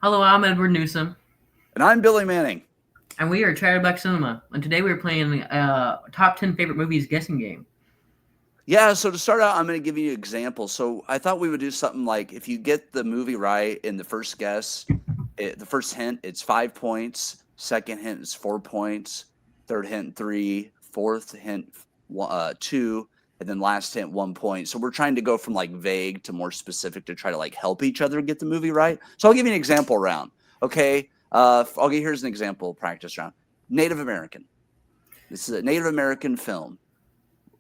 Hello, I'm Edward Newsom, And I'm Billy Manning. and we are Chatterbox Cinema. And today we're playing top 10 favorite movies guessing game. Yeah, so to start out, I'm going to give you an example. So I thought we would do something like if you get the movie right in the first guess, the first hint, it's 5 points. Second hint is 4 points. Third hint, three. Fourth hint, two. And then last hint, 1 point. So we're trying to go from like vague to more specific to try to like help each other get the movie right. So I'll give you an example round. Okay. Here's an example practice round. Native American. This is a Native American film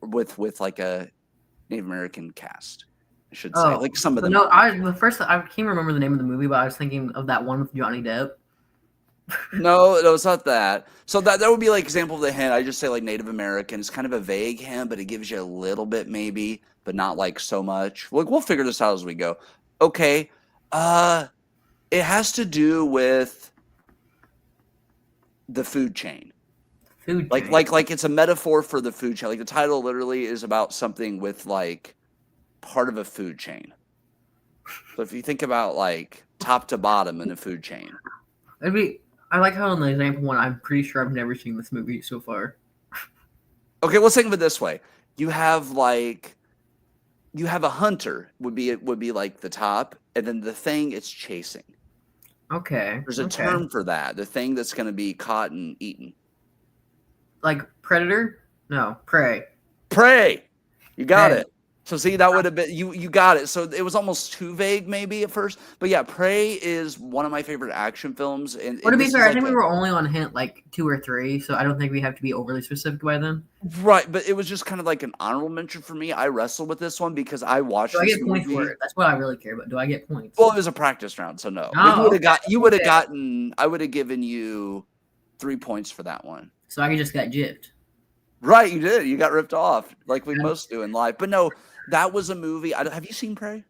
with like a Native American cast, I should say. Oh, Like some of so them no, are. I can't remember the name of the movie, but I was thinking of that one with Johnny Depp. No, it's not that. So that would be like example of the hint. I just say like Native American. It's kind of a vague hint, but it gives you a little bit maybe, but not like so much. Like we'll figure this out as we go. Okay. It has to do with the food chain. Food Like chain. like like it's a metaphor for the food chain. Like the title literally is about something with like part of a food chain. So if you think about like top to bottom in a food chain. It'd be. I like how in the example one, I'm pretty sure I've never seen this movie so far. Okay, let's think of it this way. You have like you have a hunter would be like the top, and then the thing it's chasing. Okay. There's a Okay. term for that. The thing that's going to be caught and eaten. Like Predator? No, Prey. Prey. You got Hey. it. So see, that would have been you got it. So it was almost too vague maybe at first, but yeah, Prey is one of my favorite action films, Well, to and be this fair, is I like think we a were only on hint like 2 or 3, so I don't think we have to be overly specific by then. right, but it was just kind of like an honorable mention for me. I wrestled with this one because I Do watched I this get points for movie. it? That's what I really care about. Do I get points? Well, it was a practice round, so no. But Oh, okay. you would have Okay. gotten I would have given you 3 points for that one. So I just got gypped. Right, you did. You got ripped off, like we Yeah. most do in life. But no, that was a movie. Have you seen Prey?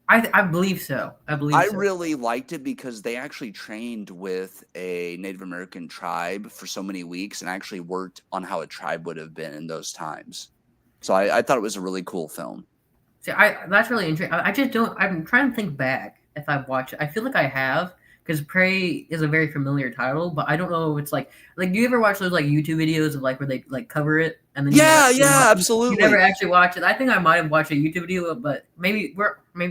I believe so. I believe I so. really liked it because they actually trained with a Native American tribe for so many weeks and actually worked on how a tribe would have been in those times. So I thought it was a really cool film. See, that's really interesting. I just don't. I'm trying to think back if I've watched it. I feel like I have because Prey is a very familiar title, but I don't know if it's like. Do you ever watch those like YouTube videos of like where they like cover it and then you never Yeah, actually yeah, you never absolutely. actually watch it? I think I might have watched a YouTube video, but maybe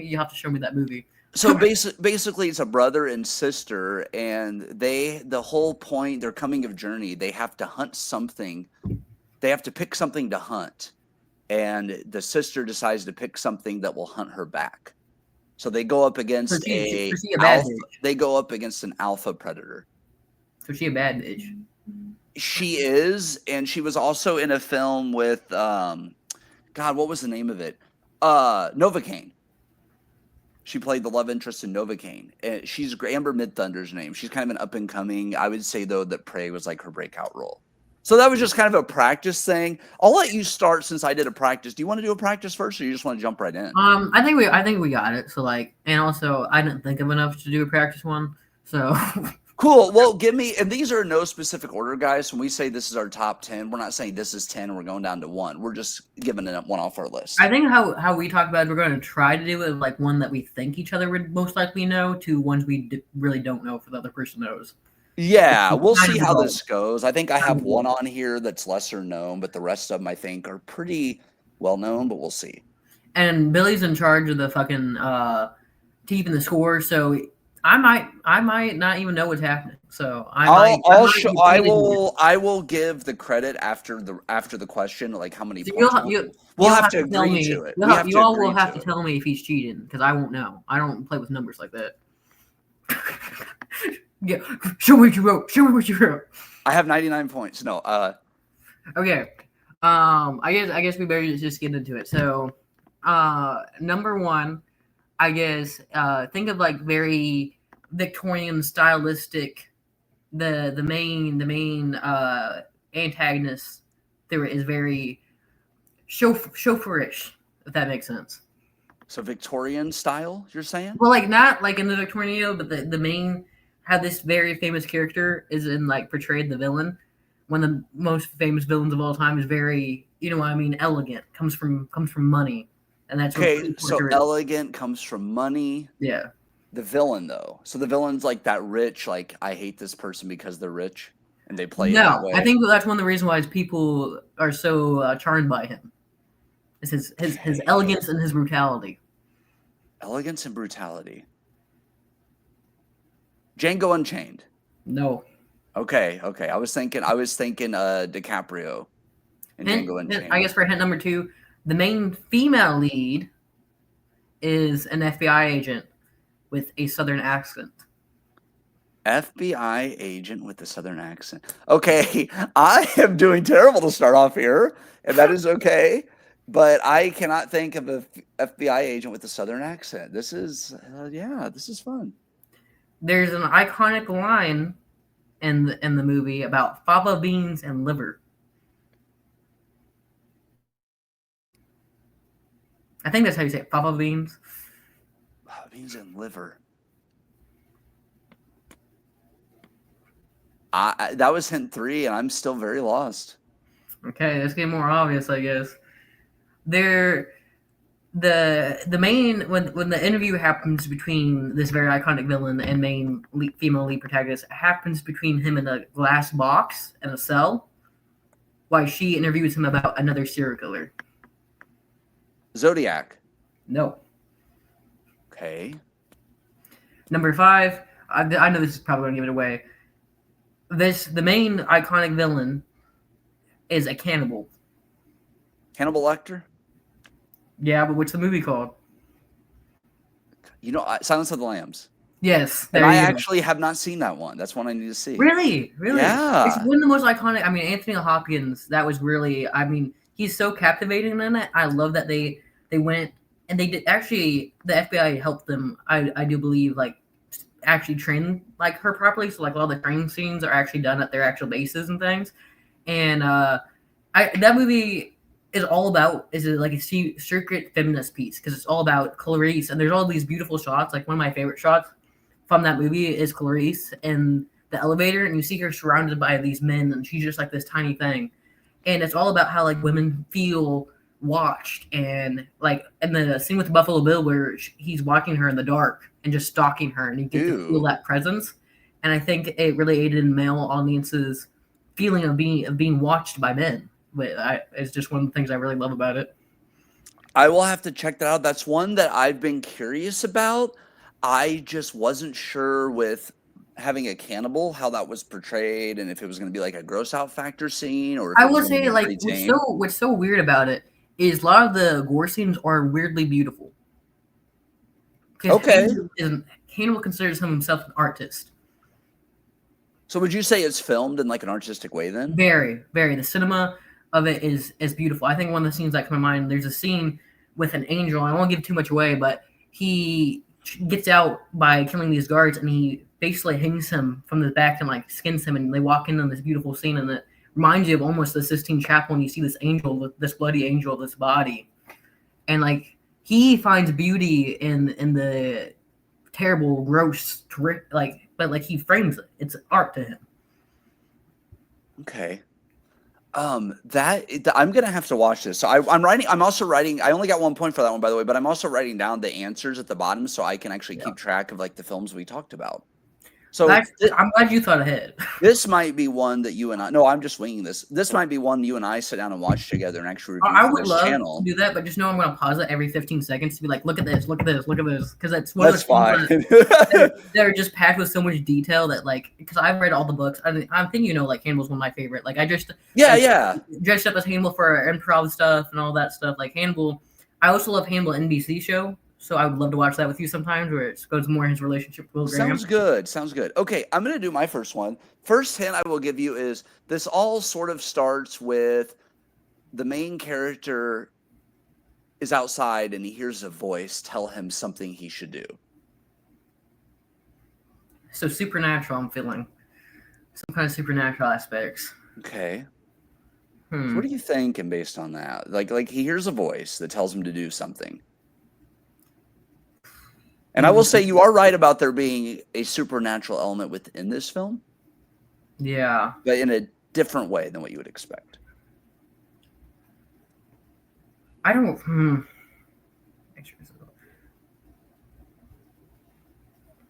you have to show me that movie. So basically it's a brother and sister, and the whole point, their coming of journey, they have to hunt something. They have to pick something to hunt, and the sister decides to pick something that will hunt her back. So they go up So against she a bad bitch. they go up against an alpha predator. So she a bad bitch. She is, and she was also in a film with God, what was the name of it? Novocaine. She played the love interest in Novocaine. And she's Amber Midthunder's name. She's kind of an up and coming. I would say though that Prey was like her breakout role. So that was just kind of a practice thing. I'll let you start since I did a practice. Do you want to do a practice first, or you just want to jump right in? I think we got it. So like, and also I didn't think of enough to do a practice one. So Cool. Well, give me, and these are in no specific order, guys. When we say this is our top 10, we're not saying this is 10 and we're going down to one. We're just giving it one off our list. I think how we talk about it, we're going to try to do it like one that we think each other would most likely know to ones we really don't know if the other person knows. Yeah, we'll Kind see of the how goal. this goes. I think I Kind have of the one goal. on here that's lesser known, but the rest of them I think are pretty well known, but we'll see. And Billy's in charge of the fucking keeping the score, so I might not even know what's happening. So I I'll might show be cheating here. I will give the credit after the question, like how many So points we'll you'll have have to to tell agree to me. it. We have You to all will agree have to to it. tell me if he's cheating because I won't know. I don't play with numbers like that. Yeah, show me what you wrote. Show me what you wrote. I have 99 points. No, Okay. I guess we better just get into it. So, number one, I guess, think of like very Victorian stylistic. The main antagonist there is very chauffeurish, if that makes sense. so Victorian style, you're saying? Well, like not like in the Victorian era, but the main how this very famous character is in like portrayed the villain. One of the most famous villains of all time is very, you know what I mean, elegant. Comes from money, and that's what Okay, he so portrays. elegant comes from money. Yeah. The villain, though. So the villain's like that rich, like I hate this person because they're rich, and they play it that No, I way. think that's one of the reasons why people are so charmed by him. Is his Okay. elegance and his brutality. Elegance and brutality. Django Unchained. No. Okay, okay. I was thinking DiCaprio and Django I Unchained. guess for hint number two, the main female lead is an FBI agent with a southern accent. FBI agent with a southern accent. Okay, I am doing terrible to start off here, and that is okay. But I cannot think of a FBI agent with a southern accent. This is, yeah, this is fun. There's an iconic line in the movie about fava beans and liver. I think that's how you say it, fava beans. Beans and liver. That was hint 3, and I'm still very lost. Okay, let's get more obvious, I guess. There, the main when the interview happens between this very iconic villain and main female lead protagonist, it happens between him in a glass box in a cell, while she interviews him about another serial killer. Zodiac. No. Okay. Number 5. I know this is probably gonna give it away. The main iconic villain is a cannibal. Hannibal Lecter. Yeah, but what's the movie called? You know, Silence of the Lambs. Yes, And there I you go. actually have not seen that one. That's one I need to see. Really? Yeah. It's one of the most iconic. I mean, Anthony Hopkins. That was really. I mean, he's so captivating in it. I love that they went and they did actually. The FBI helped them. I do believe like actually train like her properly. So like all the training scenes are actually done at their actual bases and things. And that movie is all about is it like a secret feminist piece because it's all about Clarice and there's all these beautiful shots. Like one of my favorite shots from that movie is Clarice in the elevator, and you see her surrounded by these men, and she's just like this tiny thing. And it's all about how like women feel watched, and like in the scene with Buffalo Bill where he's watching her in the dark and just stalking her, and you get to feel that presence. And I think it really aided in male audiences' feeling of being watched by men. It's just one of the things I really love about it. I will have to check that out. That's one that I've been curious about. I just wasn't sure with having a cannibal how that was portrayed and if it was going to be like a gross out factor scene or if I it was will going to say be like pretty tame. what's so weird about it is a lot of the gore scenes are weirdly beautiful. Okay. Hannibal considers himself an artist. So would you say it's filmed in like an artistic way then? Very, very. The cinema of it is beautiful. I think one of the scenes that come to mind, there's a scene with an angel. I won't give too much away, but he gets out by killing these guards and he basically hangs him from the back and like skins him, and they walk in on this beautiful scene, and it reminds you of almost the Sistine Chapel, and you see this angel, this bloody angel, this body, and like he finds beauty in the terrible, gross, like, but like he frames it. It's art to him. Okay. That I'm gonna have to watch this. So I'm writing. I'm also writing. I only got 1 point for that one, by the way. But I'm also writing down the answers at the bottom so I can actually keep track of like the films we talked about. So I'm glad you thought ahead. This might be one that you and I. No, I'm just winging this. This might be one you and I sit down and watch together and actually review I for would this love channel. to do that, but just know I'm going to pause it every 15 seconds to be like, look at this, look at this, look at this, because that's one That's of the fine. that they're just packed with so much detail that like, because I've read all the books. I think you know like Hannibal's one of my favorite. Like I just yeah. dressed up as Hannibal for improv stuff and all that stuff. Like Hannibal, I also love Hannibal NBC show. So I would love to watch that with you sometimes, where it goes more in his relationship with Will Graham. Sounds good. Sounds good. Okay, I'm gonna do my first one. First hint I will give you is this all sort of starts with the main character is outside and he hears a voice tell him something he should do. So supernatural, I'm feeling some kind of supernatural aspects. Okay. So what are you thinking based on that? Like he hears a voice that tells him to do something. And I will say you are right about there being a supernatural element within this film. Yeah. But in a different way than what you would expect. I don't.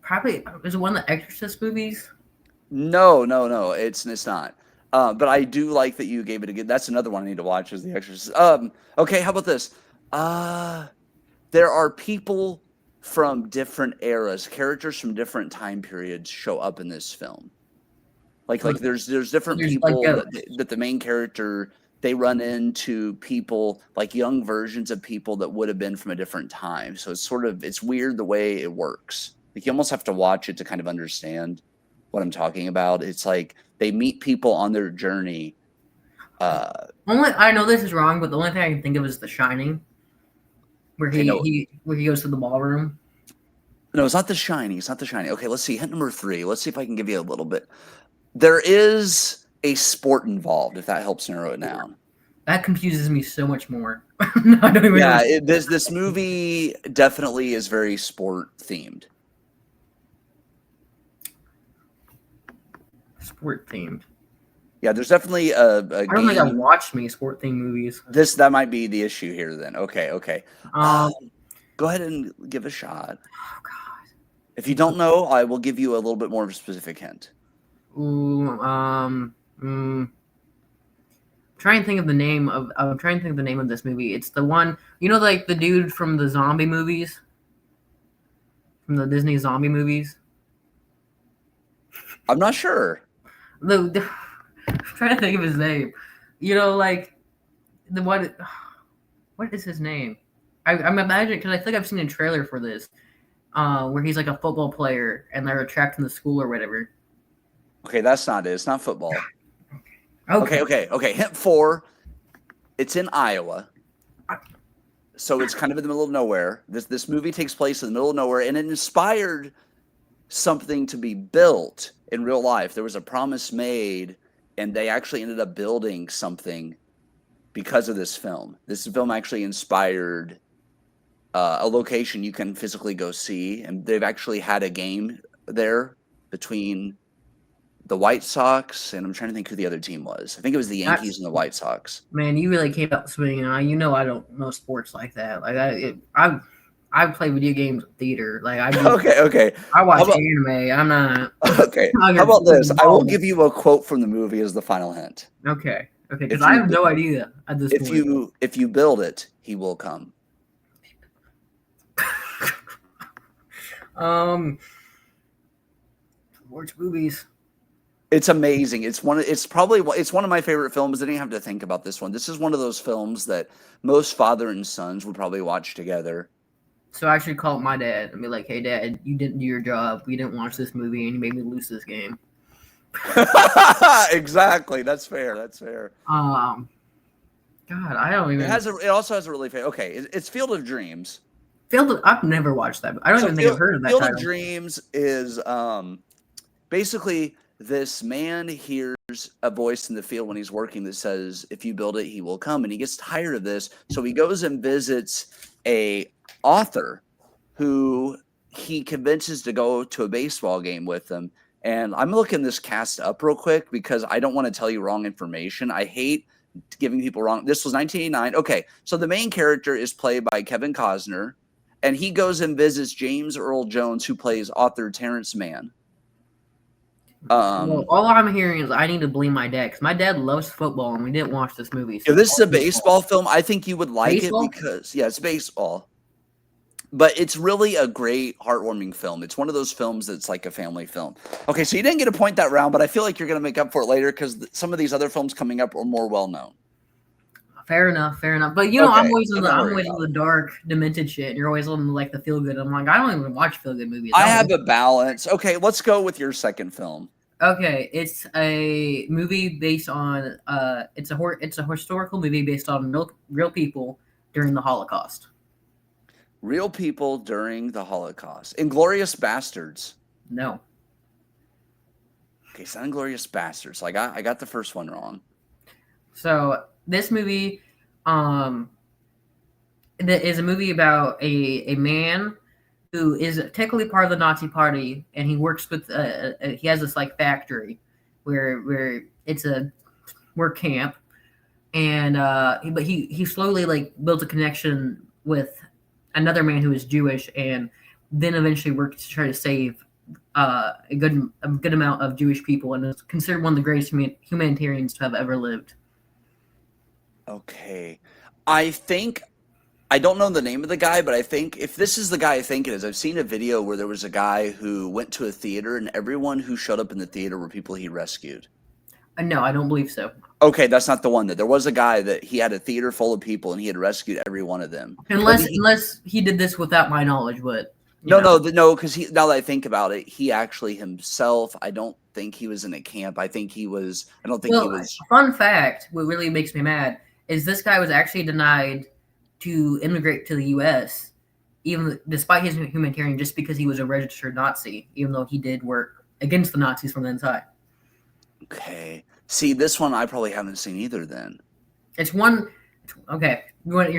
Probably is it one of the Exorcist movies? No. It's not. But I do like that you gave it a good. That's another one I need to watch is The Exorcist. Okay, how about this? There are people from different eras, characters from different time periods show up in this film. Like So, there's so different there's like people ghosts. that the main character they run into people like young versions of people that would have been from a different time. So it's weird the way it works. Like you almost have to watch it to kind of understand what I'm talking about. It's like they meet people on their journey. Only I know this is wrong, but the only thing I can think of is The Shining, where Okay, no, he goes to the ballroom. no, it's not The Shining. It's not The Shining. Okay, let's see. Hint number 3. Let's see if I can give you a little bit. There is a sport involved, if that helps narrow it down. That confuses me so much more. I don't even Yeah, know. this movie definitely is very sport themed. Sport themed. Yeah, there's definitely a I don't think I've game. watched many sport themed movies. That might be the issue here. Then okay. Um, Go ahead and give a shot. oh god. If you don't know, I will give you a little bit more of a specific hint. Ooh, trying to think of the name of. I'm trying to think of the name of this movie. It's the one you know, like the dude from the zombie movies, from the Disney zombie movies. I'm not sure. I'm trying to think of his name. You know, like the one. What is his name? I'm imagining because I think I've seen a trailer for this, where he's like a football player and they're attracting the school or whatever. Okay, that's not it. It's not football. Okay. Okay. Hint 4. It's in Iowa. So it's kind of in the middle of nowhere. This movie takes place in the middle of nowhere, and it inspired something to be built in real life. There was a promise made, and they actually ended up building something because of this film. This film actually inspired a location you can physically go see, and they've actually had a game there between the White Sox, and I'm trying to think who the other team was. I think it was the Yankees and the White Sox. Man, you really came out swinging. You know I don't know sports like that. Like I play video games in theater. Like Okay. I watch anime. I'm not. Okay. How about this? I will give you a quote from the movie as the final hint. Okay. Because I have no idea at this point. If you build it, he will come. Sports movies. It's amazing. It's one of my favorite films. I didn't have to think about this one. This is one of those films that most father and sons would probably watch together. So I should call my dad and be like, "Hey, Dad, you didn't do your job. We didn't watch this movie, and you made me lose this game." Exactly. That's fair. God, I don't even. It also has a really okay. It's Field of Dreams. I've never watched that. I don't even think I've heard of that Field title. of Dreams is basically this man hears a voice in the field when he's working that says, "If you build it, he will come." And he gets tired of this, so he goes and visits a author who he convinces to go to a baseball game with him. And I'm looking this cast up real quick because I don't want to tell you wrong information. I hate giving people wrong. This was 1989. Okay, so the main character is played by Kevin Costner, and he goes and visits James Earl Jones, who plays author Terrence Mann. Well, all I'm hearing is I need to blame my dad because my dad loves football and we didn't watch this movie. So if this is a baseball film, I think you would like baseball? it because it's baseball. But it's really a great, heartwarming film. It's one of those films that's like a family film. Okay, so you didn't get a point that round, but I feel like you're going to make up for it later because some of these other films coming up are more well known. Fair enough. But you know, Okay, I'm always in the dark, demented shit. And you're always on like the feel good. I'm like, I don't even watch feel good movies. I have a balance. Okay, let's go with your second film. Okay, it's a movie based on it's a historical movie based on real people during the Holocaust. Real people during the Holocaust. Inglourious Bastards. No. Okay, it's not Inglourious Bastards. I got the first one wrong. So this movie, is a movie about a man who is technically part of the Nazi Party, and he works with he has this like factory where it's a work camp, and but he slowly like builds a connection with another man who is Jewish, and then eventually works to try to save a good amount of Jewish people, and is considered one of the greatest humanitarians to have ever lived. Okay. I think I don't know the name of the guy, but I think if this is the guy I think it is, I've seen a video where there was a guy who went to a theater and everyone who showed up in the theater were people he rescued. No, I don't believe so. Okay, that's not the one. That there was a guy that he had a theater full of people and he had rescued every one of them. Unless he did this without my knowledge, but no, because he. Now that I think about it, he actually himself. I don't think he was in a camp. I think he was. I don't think he was. Fun fact: what really makes me mad is this guy was actually denied to immigrate to the U.S. even despite his humanitarian, just because he was a registered Nazi, even though he did work against the Nazis from the inside. Okay. See, this one I probably haven't seen either. Then it's one. Okay, you want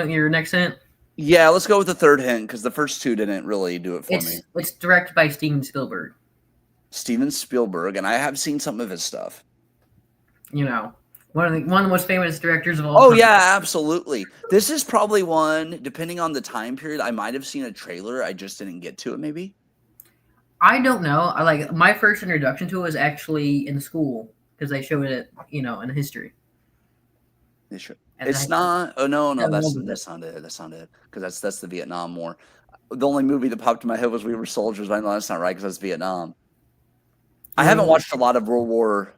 your next hint? Yeah, let's go with the third hint because the first two didn't really do it for me. It's directed by Steven Spielberg. Steven Spielberg, and I have seen some of his stuff. You know, one of the most famous directors of all time. Oh yeah, absolutely. This is probably one, depending on the time period, I might have seen a trailer. I just didn't get to it, maybe. I don't know. My first introduction to it was actually in school because they showed it, in history. They should. It's not. Oh no, that's not it. That's not it. Because that's the Vietnam War. The only movie that popped in my head was We Were Soldiers. I know that's not right because that's Vietnam. I haven't watched a lot of World War.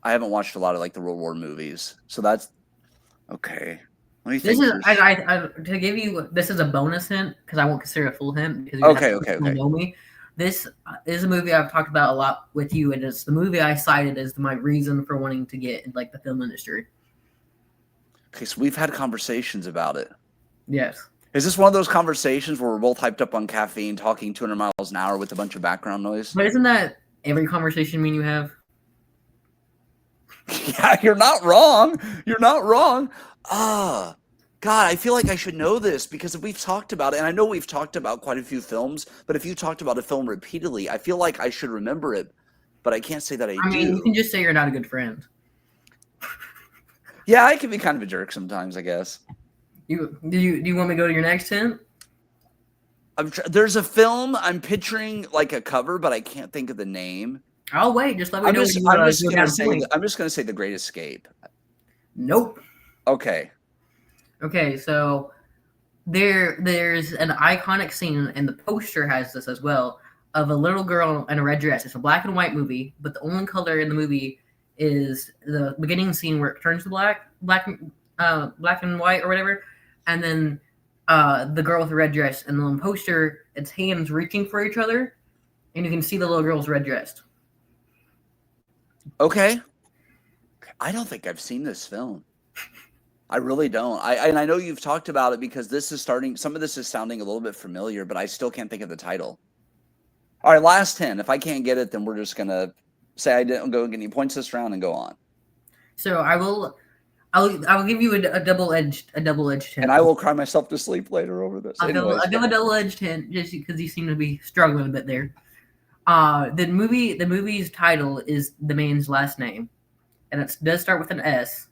I haven't watched a lot of the World War movies. So that's okay. Let me think. To give you this is a bonus hint because I won't consider it a full hint because okay. Know me. This is a movie I've talked about a lot with you, and it's the movie I cited as my reason for wanting to get in the film industry. Okay, so we've had conversations about it. Yes. Is this one of those conversations where we're both hyped up on caffeine, talking 200 miles an hour with a bunch of background noise? But isn't that every conversation you have? Yeah, you're not wrong. You're not wrong. God, I feel like I should know this because we've talked about it, and I know we've talked about quite a few films, but if you talked about a film repeatedly, I feel like I should remember it, but I can't say that I do. You can just say you're not a good friend. Yeah, I can be kind of a jerk sometimes, I guess. Do you want me to go to your next hint? There's a film I'm picturing a cover, but I can't think of the name. I'll wait. Just let me know. I'm just gonna say The Great Escape. Nope. Okay. Okay, so there's an iconic scene, and the poster has this as well, of a little girl in a red dress. It's a black and white movie, but the only color in the movie is the beginning scene where it turns to black and white or whatever, and then the girl with the red dress, and on the poster, it's hands reaching for each other, and you can see the little girl's red dress. Okay. I don't think I've seen this film. I really don't. I know you've talked about it because some of this is sounding a little bit familiar, but I still can't think of the title. All right, last 10. If I can't get it, then we're just going to say I didn't go get any points this round and go on. So I'll give you a double-edged hint. And I will cry myself to sleep later over this. I'll give a double-edged hint just because you seem to be struggling a bit there. The movie's title is the man's last name, and it does start with an S,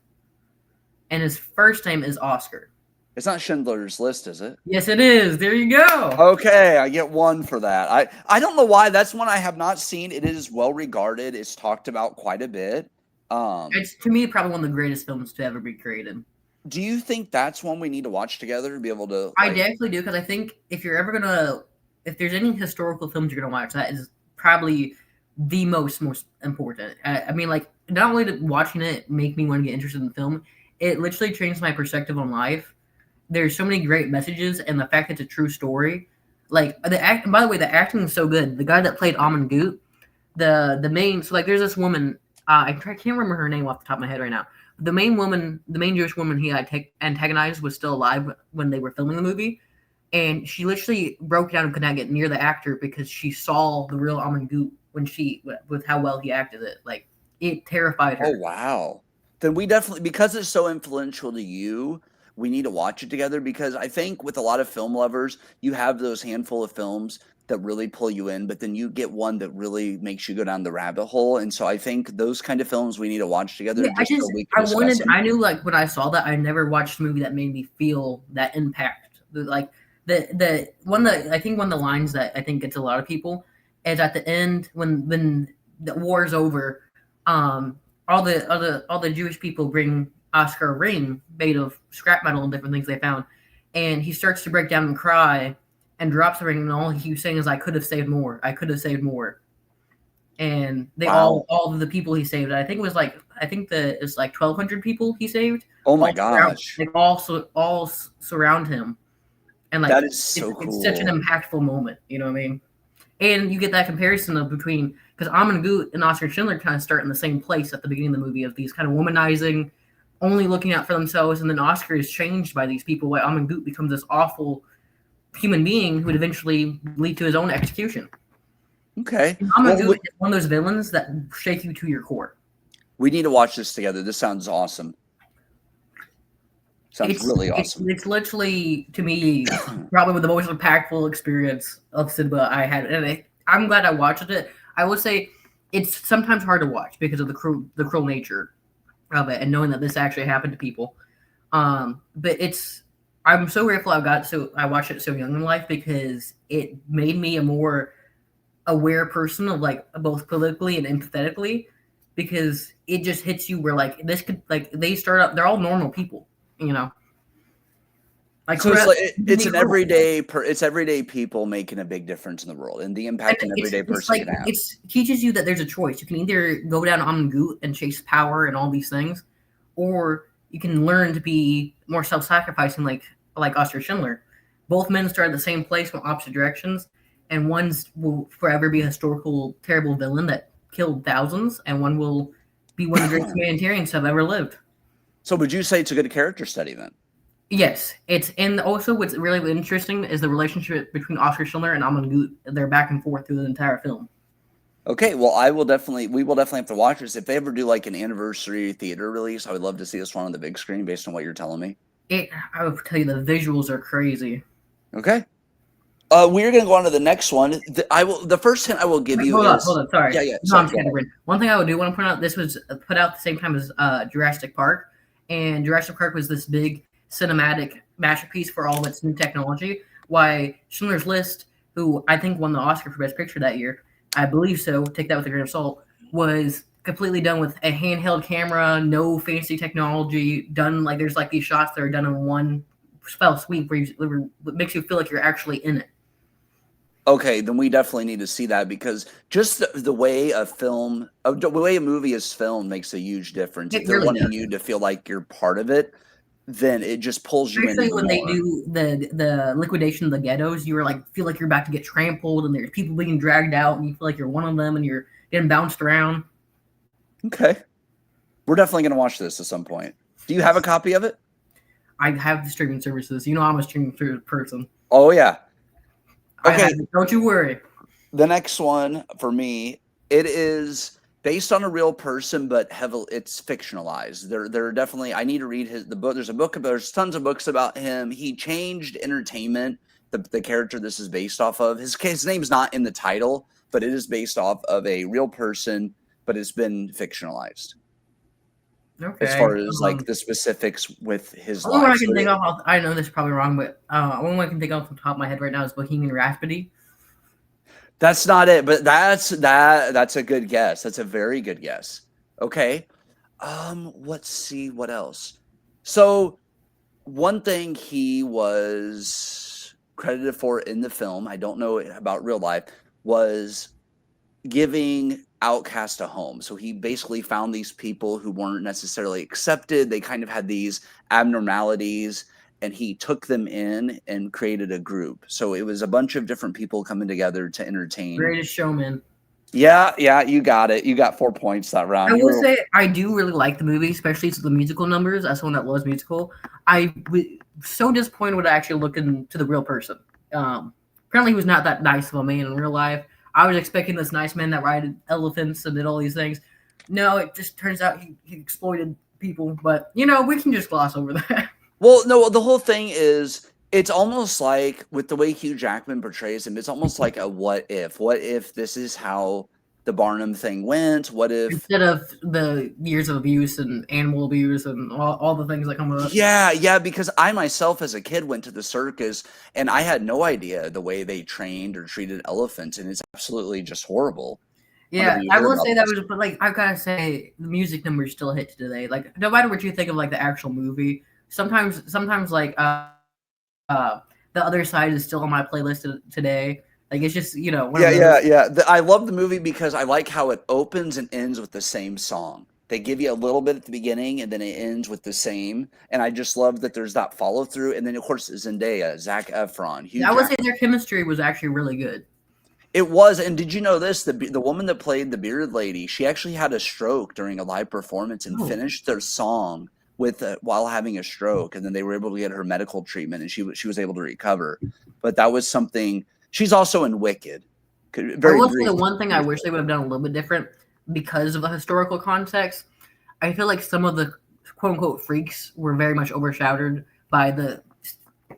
and his first name is Oscar. It's not Schindler's List, is it? Yes, it is. There you go. Okay, I get one for that. I don't know why. That's one I have not seen. It is well regarded. It's talked about quite a bit. It's, to me, probably one of the greatest films to ever be created. Do you think that's one we need to watch together to be able to? I definitely do, because I think if there's any historical films you're gonna watch, that is probably the most important. Not only did watching it make me want to get interested in the film, it literally changed my perspective on life. There's so many great messages, and the fact that it's a true story. By the way, the acting is so good. The guy that played Amon Gut, the main. So there's this woman. I can't remember her name off the top of my head right now. The main Jewish woman he antagonized was still alive when they were filming the movie, and she literally broke down and could not get near the actor because she saw the real Amon Gut with how well he acted it. It terrified her. Oh wow! Then we definitely, because it's so influential to you, we need to watch it together, because I think with a lot of film lovers, you have those handful of films that really pull you in, but then you get one that really makes you go down the rabbit hole. And so I think those kind of films we need to watch together. Yeah, I knew when I saw that, I never watched a movie that made me feel that impact. The one of the lines that I think gets a lot of people is at the end when the war is over, all the Jewish people bring Oscar a ring made of scrap metal and different things they found, and he starts to break down and cry, and drops the ring, and all he was saying is, "I could have saved more. I could have saved more." And they Wow. all of the people he saved, I think it was like it's like 1,200 people he saved. Oh my All surround, gosh. like surround him, and like That is so it's such an cool. impactful moment. You know what I mean? And you get that comparison of between because Amon Gut and Oscar Schindler kind of start in the same place at the beginning of the movie of these kind of womanizing, only looking out for themselves, and then Oscar is changed by these people. Why Amon Gut becomes this awful human being who would eventually lead to his own execution. Okay. And Amon Well, Gut is one of those villains that shake you to your core. we need to watch this together. This sounds awesome. Sounds really awesome. It's literally to me probably the most impactful experience of cinema I had, and I'm glad I watched it. I would say it's sometimes hard to watch because of the cruel nature of it, and knowing that this actually happened to people. But I'm so grateful I watched it so young in life because it made me a more aware person of like both politically and empathetically because it just hits you where like this could like they're all normal people, you know. Like So it's like it's an cruel. it's everyday people making a big difference in the world and the impact an everyday It's person like can have. it teaches you that there's a choice. You can either go down Amngut and chase power and all these things, or you can learn to be more self-sacrificing, like Oscar Schindler. Both men start at the same place from opposite directions, and one's will forever be a historical terrible villain that killed thousands, and one will be one of the greatest humanitarians to have ever lived. So would you say it's a good character study then? Yes, it's and also what's really interesting is the relationship between Oscar Schindler and Amon. They're back and forth through the entire film. Okay, well, we will definitely have to watch this. If they ever do like an anniversary theater release, I would love to see this one on the big screen based on what you're telling me. I would tell you the visuals are crazy. Okay. We're gonna go on to the next one. The first hint I will give you Hold is up. Sorry, yeah. no, Sorry, I'm go ahead. skipping. One thing I would do want to point out: this was put out at the same time as Jurassic Park, and Jurassic Park was this big cinematic masterpiece for all of its new technology. Why Schindler's List, who I think won the Oscar for Best Picture that year, I believe so. Take that with a grain of salt. Was completely done with a handheld camera, no fancy technology. Done like there's like these shots that are done in one fell sweep where it makes you feel like you're actually in it. Okay, then we definitely need to see that because just the way the way a movie is filmed makes a huge difference. If It they're really wanting does. you to feel like you're part of it, then it just pulls you in Especially even when they more. do the liquidation of the ghettos, you were like feel like you're about to get trampled, and there's people being dragged out, and you feel like you're one of them, and you're getting bounced around. Okay, we're definitely gonna watch this at some point. Do you have a copy of it? I have the streaming services. You know, I'm a streaming person. Oh yeah. I have Okay, it. Don't you worry. the next one for me, it is based on a real person, but heavily it's fictionalized. There are definitely I need to read the book. There's tons of books about him. He changed entertainment. The character this is based off of his name's not in the title, but it is based off of a real person, but it's been fictionalized as Okay. far as like the specifics with his Only one life. I can So think of. I know this is probably wrong, but only one I can think of from the top of my head right now is Bohemian Rhapsody. that's not it, but that's a good guess. That's a very good guess. Okay. Let's see what else. So one thing he was credited for in the film, I don't know about real life, was giving outcast a home. So he basically found these people who weren't necessarily accepted. They kind of had these abnormalities and he took them in and created a group. So it was a bunch of different people coming together to entertain. Greatest Showman. Yeah, you got it. You got 4 points that I round. You will were say I do really like the movie, especially to the musical numbers. As someone that loves musical, I was so disappointed when I actually looked into the real person. Apparently, he was not that nice of a man in real life. I was expecting this nice man that ride elephants and did all these things. No, it just turns out he exploited people. But you know, we can just gloss over that. Well, no, the whole thing is it's almost like with the way Hugh Jackman portrays him, it's almost like a what if. What if this is how the Barnum thing went? What if instead of the years of abuse and animal abuse and all the things that come with it. yeah, because I myself as a kid went to the circus and I had no idea the way they trained or treated elephants, and it's absolutely just horrible whenever Yeah, you I hear will about say that this. was, but like I gotta say, the music numbers still hit today. Like no matter what you think of like the actual movie, sometimes like uh the other side is still on my playlist today. Like it's just one of Yeah, those. yeah, yeah. I love the movie because I like how it opens and ends with the same song. They give you a little bit at the beginning and then it ends with the same. And I just love that there's that follow through. And then of course Zendaya, Zac Efron, Hugh I would say Jackman. their chemistry was actually really good. It was, and did you know this? The woman that played the bearded lady, she actually had a stroke during a live performance and Oh, finished their song with while having a stroke, and then they were able to get her medical treatment, and she was able to recover. But that was something. She's also in Wicked, I very will say the briefly. one thing I wish they would have done a little bit different because of the historical context. I feel like some of the quote unquote freaks were very much overshadowed by the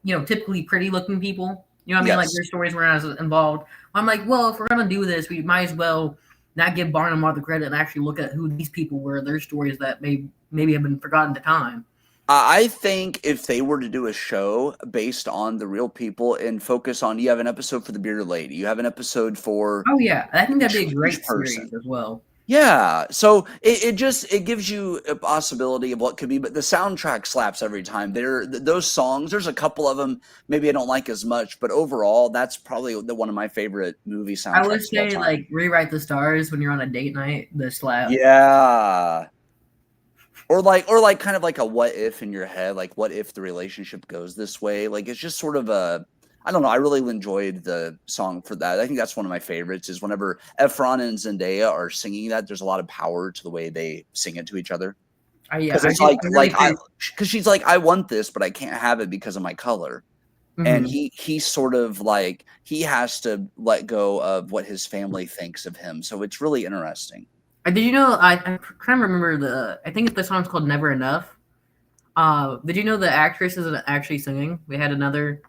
typically pretty looking people. You know what I mean? Like Yes. their stories weren't as involved. I'm like, well, if we're gonna do this, we might as well not give Barnum all the credit and actually look at who these people were, their stories that maybe have been forgotten to time. I think if they were to do a show based on the real people and focus on, you have an episode for the bearded lady, you have an episode for Oh yeah, I think that'd be a each great person. series as well. Yeah, so it gives you a possibility of what could be, but the soundtrack slaps every time. Those songs. There's a couple of them maybe I don't like as much, but overall, that's probably one of my favorite movie I would soundtracks of all say time. like Rewrite the Stars when you're on a date night, the slap. Yeah, or like kind of like a what if in your head, like what if the relationship goes this way? Like it's just sort of a I don't know. I really enjoyed the song for that. I think that's one of my favorites. Is whenever Efron and Zendaya are singing that, there's a lot of power to the way they sing it to each other. Yeah, Because it's I really like I think. because she's like, "I want this, but I can't have it because of my color." And Mhm. he's sort of like he has to let go of what his family thinks of him. So it's really interesting. Did you know? I'm trying to remember the. I think the song's called "Never Enough." Did you know the actress isn't actually singing? We had another.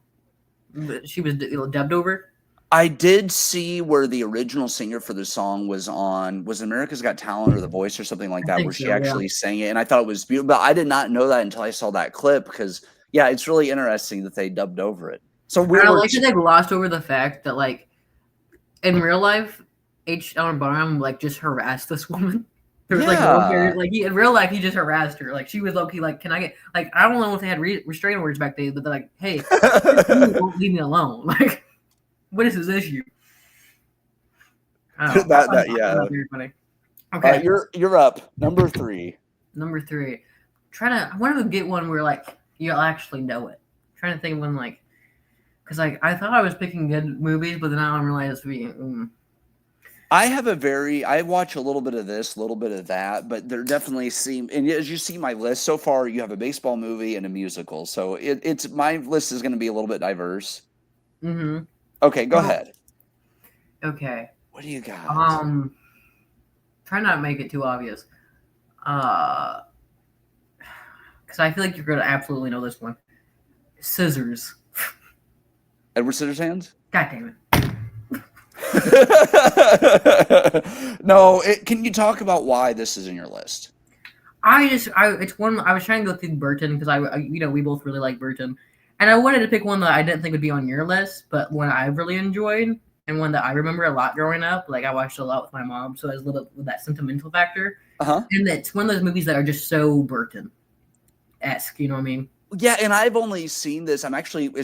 She was dubbed over. I did see where the original singer for the song was America's Got Talent or The Voice or something like I that, think where she so. Yeah. actually sang it, and I thought it was beautiful, but I did not know that until I saw that clip because, yeah, it's really interesting that they dubbed over it. So And I we're like that they glossed over the fact that like in real life, H. Allen Barnum like just harassed this woman. There was like one yeah. period, like in real life, he just harassed her. Like she was low key, like, can I get like I don't know if they had restraining orders back then, but they're like, hey, you won't leave me alone. Like, what is his issue? I don't know. I Yeah. thought that very funny. Okay, You're up. Number 3. number three. I wanted to get one where like you'll actually know it. Trying to think of one like, because like I thought I was picking good movies, but then I don't realize I watch a little bit of this, a little bit of that, but there definitely seem, and as you see my list so far, you have a baseball movie and a musical. So it's my list is going to be a little bit diverse. mm-hmm. Okay, go Well, ahead. okay. What do you got? Um, try not to make it too obvious. Uh, because I feel like you're gonna absolutely know this one. Scissors. Edward Scissorhands? God damn it. No, can you talk about why this is in your list? It's one I was trying to go through Burton because we both really like Burton, and I wanted to pick one that I didn't think would be on your list, but one I really enjoyed and one that I remember a lot growing up. Like I watched a lot with my mom, so there's a little bit with that sentimental factor, Uh-huh. and it's one of those movies that are just so Burton-esque. You know what I mean? Yeah, and I've only seen this. Ironically you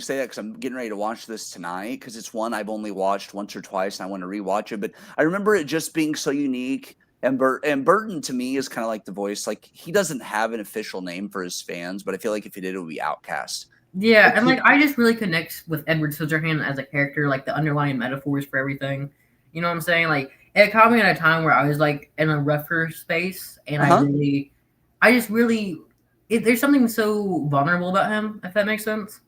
say that because I'm getting ready to watch this tonight because it's one I've only watched once or twice and I want to rewatch it. But I remember it just being so unique. And Burton to me is kind of like the voice. Like he doesn't have an official name for his fans, but I feel like if he did, it would be Outcast. Yeah, Like and like I just really connect with Edward Scissorhands as a character, like the underlying metaphors for everything. You know what I'm saying? Like it caught me at a time where I was like in a rougher space, and Uh-huh. I just really, there's something so vulnerable about him, if that makes sense.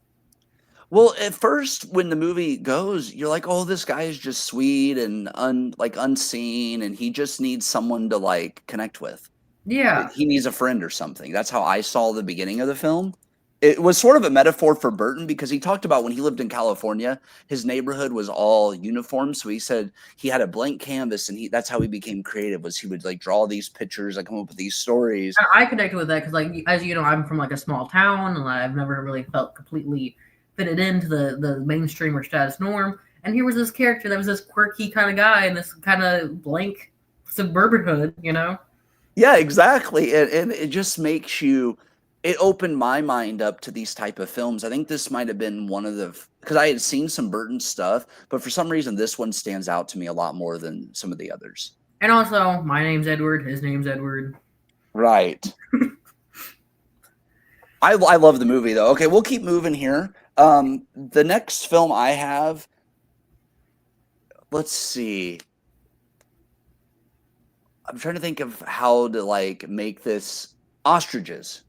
Well, at first, when the movie goes, you're like, "Oh, this guy is just sweet and unseen, and he just needs someone to like connect with. Yeah, He needs a friend or something." That's how I saw the beginning of the film. it was sort of a metaphor for Burton because he talked about when he lived in California, his neighborhood was all uniform. So he said he had a blank canvas, and that's how he became creative. Was he would like draw these pictures, like come up with these stories. I connected with that because, like, as you know, I'm from like a small town, and I've never really felt completely fitted into the mainstream or status norm. And here was this character that was this quirky kind of guy in this kind of blank suburban hood, you know? Yeah, exactly. And it just makes you. It opened my mind up to these type of films. I think this might have been one of the because I had seen some Burton stuff, but for some reason this one stands out to me a lot more than some of the others. And also, my name's Edward. His name's Edward. Right. I love the movie though. Okay, we'll keep moving here. The next film I have, let's see. I'm trying to think of how to like make this ostriches.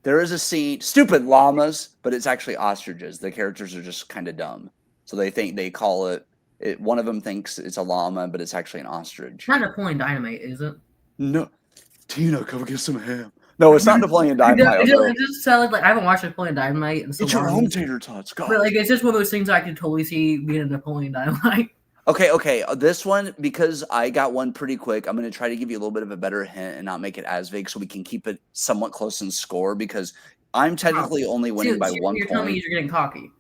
There is a scene, stupid llamas, but it's actually ostriches. The characters are just kind of dumb. So they call it, one of them thinks it's a llama, but it's actually an ostrich. Not Napoleon Dynamite, is it? No. Tina, come get some ham. No, it's not Napoleon Dynamite. It just sounded like I haven't watched Napoleon Dynamite in so it's long. your own tater tots. God. But like, it's just one of those things I can totally see being a Napoleon Dynamite. Okay. This one, because I got one pretty quick, I'm going to try to give you a little bit of a better hint and not make it as vague so we can keep it somewhat close in score because I'm technically only winning by 1 point. You're telling me you're getting cocky.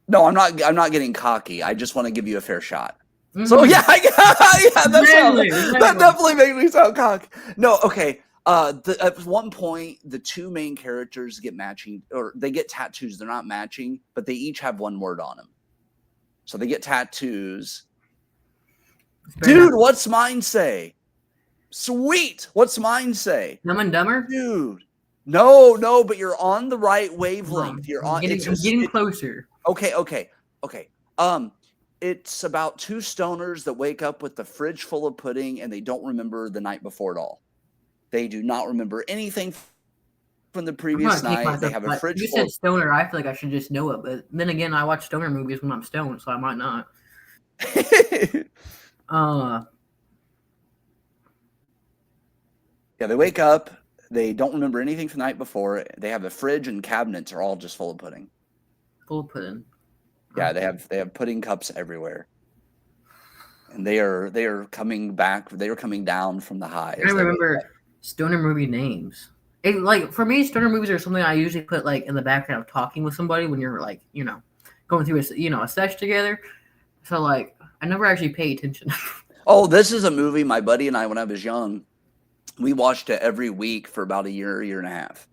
No, I'm not getting cocky. I just want to give you a fair shot. Mm-hmm. So yeah, that definitely makes me sound cocky. No, okay. At one point, the two main characters get matching, or they get tattoos. They're not matching, but they each have one word on them. So they get tattoos. Dude, what's mine say? Sweet. What's mine say? Dumb and Dumber? Dude. No, but you're on the right wavelength. You're on. Getting closer. Okay. It's about two stoners that wake up with the fridge full of pudding and they don't remember the night before at all. They do not remember anything from the previous night. They have a fridge full. You said stoner. I feel like I should just know it, but then again, I watch stoner movies when I'm stoned, so I might not. Yeah, they wake up. They don't remember anything from the night before. They have a fridge and cabinets are all just full of pudding. Full of pudding. Yeah, they have pudding cups everywhere, and they are coming back. They are coming down from the highs. I remember stoner movie names. Like for me, stoner movies are something I usually put like in the background of talking with somebody when you're like going through a sesh together. So like I never actually pay attention. Oh, this is a movie my buddy and I when I was young. We watched it every week for about a year and a half.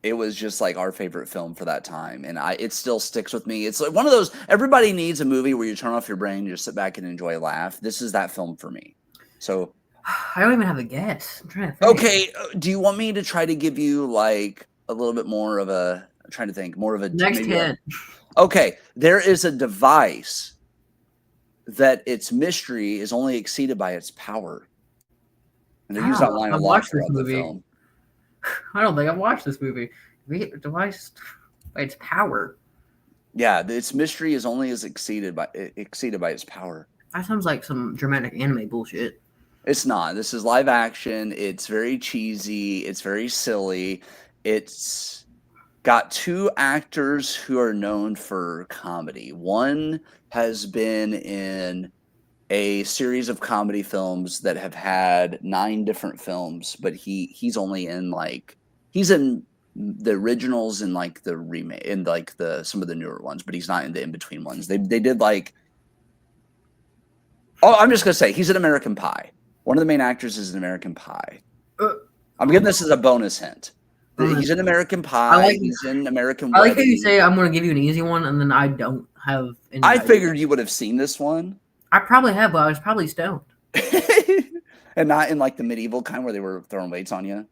It was just like our favorite film for that time. And it still sticks with me. It's like one of those, everybody needs a movie where you turn off your brain, you just sit back and enjoy a laugh. This is that film for me. So I don't even have a guess. I'm trying to think. Okay. Do you want me to try to give you like a little bit more of a, I'm trying to think, more of a next hint? Okay. There is a device that its mystery is only exceeded by its power. And they use that line a lot throughout the film. I don't think I've watched this movie. Device by its power. Yeah, its mystery is only as exceeded by its power. That sounds like some dramatic anime bullshit. It's not. This is live action. It's very cheesy. It's very silly. It's got two actors who are known for comedy. One has been in a series of comedy films that have had 9 different films, but he's only in he's in the originals and like the remake and like some of the newer ones, but he's not in the in-between ones. They did I'm just gonna say he's in American Pie. One of the main actors is in American Pie. I'm giving this as a bonus hint. He's in American Pie. He's in American Wedding. I like how you say I'm gonna give you an easy one, and then I don't have any I figured you would have seen this one. I probably have, but I was probably stoned. And not in like the medieval kind where they were throwing weights on you?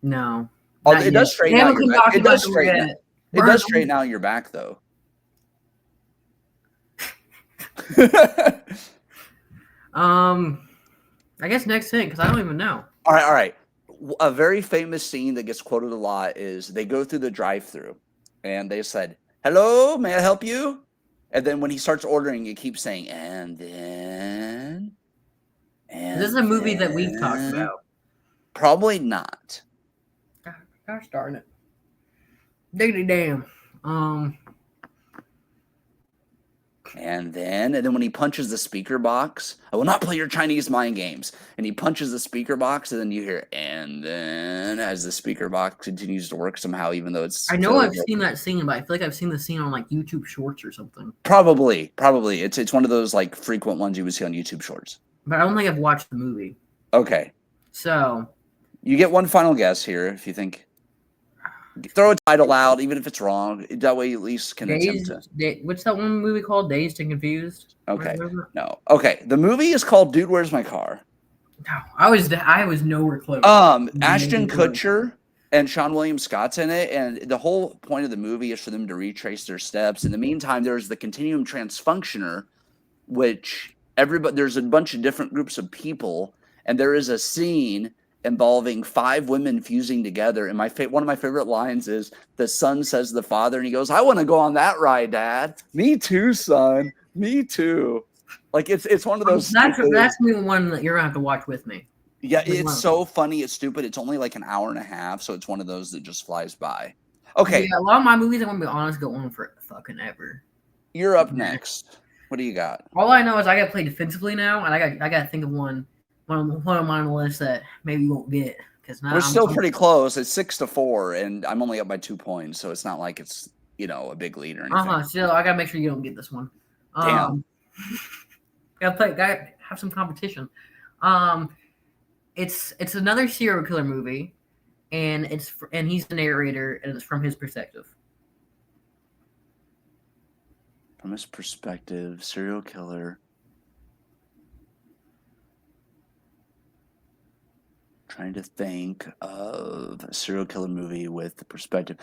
No. Oh, it does straighten out your back. It does straighten out your back, though. I guess next thing, because I don't even know. All right. A very famous scene that gets quoted a lot is they go through the drive-thru and they said, "Hello, may I help you?" And then when he starts ordering, he keeps saying, "And then." This is a movie that we've talked about. Probably not. Gosh darn it. Diggity damn. And then when he punches the speaker box, I will not play your Chinese mind games. And he punches the speaker box, and then you hear, and then as the speaker box continues to work somehow, even though it's I know I've seen that scene, but I feel like I've seen the scene on like YouTube Shorts or something. Probably. It's one of those like frequent ones you would see on YouTube Shorts. But I don't think I've watched the movie. Okay. So You get one final guess here if you think. Throw a title out, even if it's wrong. That way you at least can attempt to. What's that one movie called? Dazed and Confused? Okay. No. Okay. The movie is called Dude, Where's My Car? No, I was nowhere close. Ashton Kutcher and Sean William Scott's in it, and the whole point of the movie is for them to retrace their steps. In the meantime, there's the Continuum Transfunctioner, which there's a bunch of different groups of people, and there is a scene involving 5 women fusing together. And one of my favorite lines is the son says to the father, and he goes, "I want to go on that ride, Dad." "Me too, son. Me too." Like it's one of those. That's the one that you're gonna have to watch with me. Yeah, it's so funny. It's stupid. It's only like an hour and a half, so it's one of those that just flies by. Okay. Yeah, a lot of my movies, I'm gonna be honest, go on for fucking ever. You're up next. What do you got? All I know is I gotta play defensively now, and I gotta think of one of mine on the list that maybe you won't get because we're still pretty close. It's 6-4, and I'm only up by 2 points, so it's not like it's a big lead or anything. Still, I gotta make sure you don't get this one. Damn. Gotta have some competition. It's another serial killer movie, and he's the narrator, and it's from his perspective. From his perspective, serial killer. Trying to think of a serial killer movie with the perspective.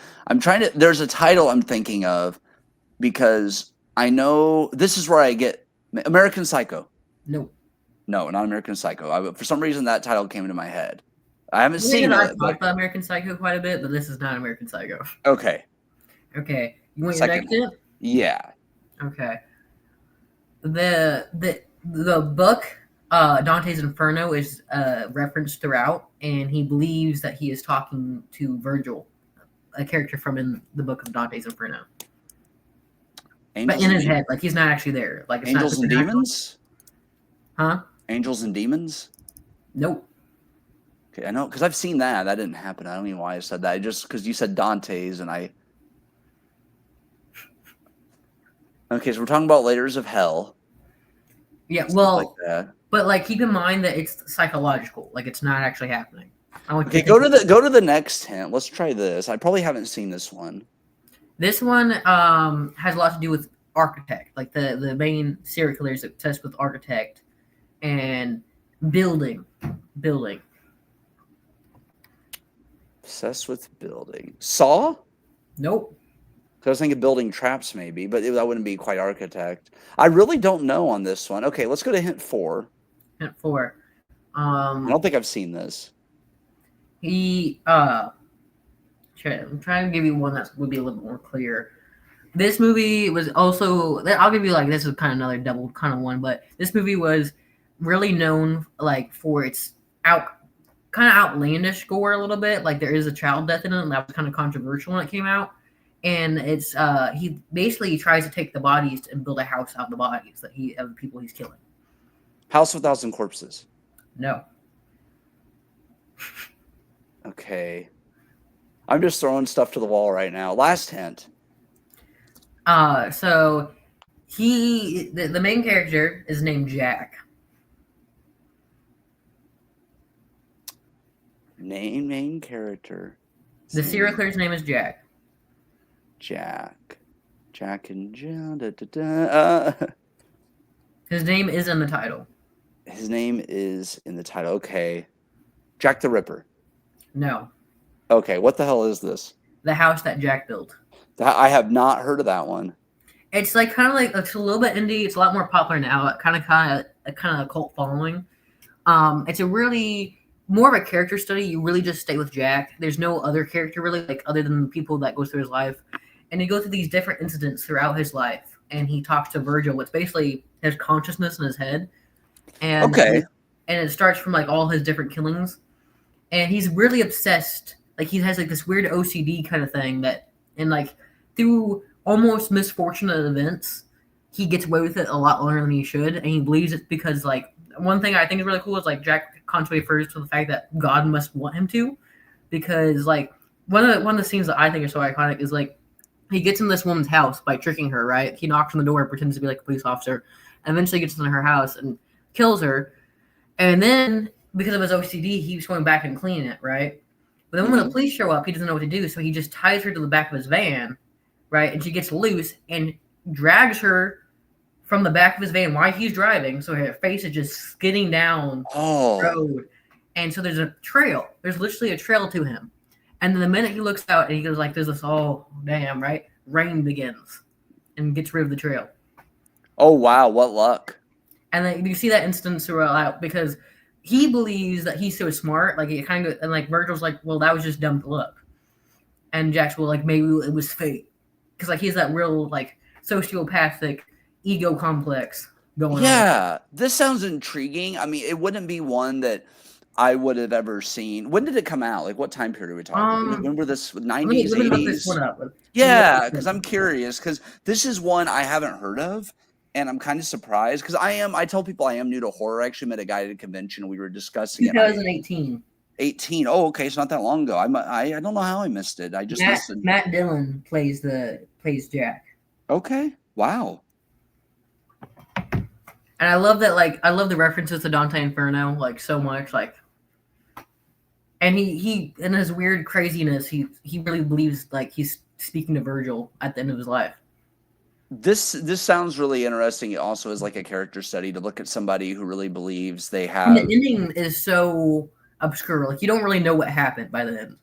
There's a title I'm thinking of because I know this is where I get American Psycho. No, not American Psycho. For some reason that title came into my head. I haven't seen it. I've talked about American Psycho quite a bit, but this is not American Psycho. Okay. Okay. You want your next hit? Yeah. Okay. The book Dante's Inferno is referenced throughout, and he believes that he is talking to Virgil, a character from in the book of Dante's Inferno. But in his head, like he's not actually there. Like it's Angels and Demons? Huh? Angels and Demons? Nope. Okay, I know, because I've seen that. That didn't happen. I don't even know why I said that. Just because you said Dante's, and I... Okay, so we're talking about Layers of Hell. Yeah, well... Like that. But like, keep in mind that it's psychological. Like, it's not actually happening. Okay, go to the next hint. Let's try this. I probably haven't seen this one. This one has a lot to do with architect. Like the main serial killer is obsessed with architect and building. Obsessed with building. Saw? Nope. I was thinking building traps maybe, but that wouldn't be quite architect. I really don't know on this one. Okay, let's go to hint 4. Hint 4. I don't think I've seen this. I'm trying to give you one that would be a little more clear. This movie was also, I'll give you like, this is kind of another double kind of one, but this movie was really known like for its kind of outlandish gore a little bit. Like there is a child death in it, and that was kind of controversial when it came out. And it's he basically tries to take the bodies and build a house out of the bodies of the people he's killing. House of 1,000 Corpses. No. Okay. I'm just throwing stuff to the wall right now. Last hint. So the main character is named Jack. Main character. The serial killer's name is Jack. Jack and John. His name is in the title. His name is in the title. Okay. Jack the Ripper. No. Okay, what the hell is this? The house that Jack built. I have not heard of that one. It's like it's a little bit indie. It's a lot more popular now. It kind of a cult following. It's a really more of a character study. You really just stay with Jack. There's no other character really, like other than the people that goes through his life, and you go through these different incidents throughout his life. And he talks to Virgil. It's basically his consciousness in his head. And okay. And it starts from like all his different killings, and he's really obsessed. like he has like this weird OCD kind of thing that, and like through almost misfortunate events, he gets away with it a lot longer than he should, and he believes it's because like one thing I think is really cool is like Jack Conway refers to the fact that God must want him to, because like one of the scenes that I think are so iconic is like he gets in this woman's house by tricking her, right? He knocks on the door, pretends to be like a police officer, and eventually gets in her house and kills her. And then because of his OCD, he was going back and cleaning it, right? But then when the police show up, he doesn't know what to do, so he just ties her to the back of his van, right? And she gets loose and drags her from the back of his van while he's driving, so her face is just skidding down the road. And so there's a trail. There's literally a trail to him. And then the minute he looks out and he goes like, there's this, oh, damn, right? Rain begins and gets rid of the trail. Oh, wow. What luck. And then you see that instance throughout because he believes that he's so smart. Like, it kind of, and like Virgil's like, well, that was just dumb luck. And Jack's well, like, maybe it was fate. Because like he's that real, like, sociopathic ego complex going on. Yeah, this sounds intriguing. I mean, it wouldn't be one that I would have ever seen. When did it come out? Like, what time period are we talking? When were this? 90s, let me look 80s? this one up. Yeah, because I'm curious, because this is one I haven't heard of, and I'm kind of surprised, because I tell people I am new to horror. I actually met a guy at a convention, we were discussing it. 2018. 18. Oh, okay, it's not that long ago. I don't know how I missed it. I just missed it. Matt Dillon plays Jack. Okay, wow. And I love that, like, I love the references to Dante Inferno, like, so much, like, and he in his weird craziness, he really believes, like, he's speaking to Virgil at the end of his life. This sounds really interesting. It also is like a character study to look at somebody who really believes they have. And the ending is so obscure, like, you don't really know what happened by the end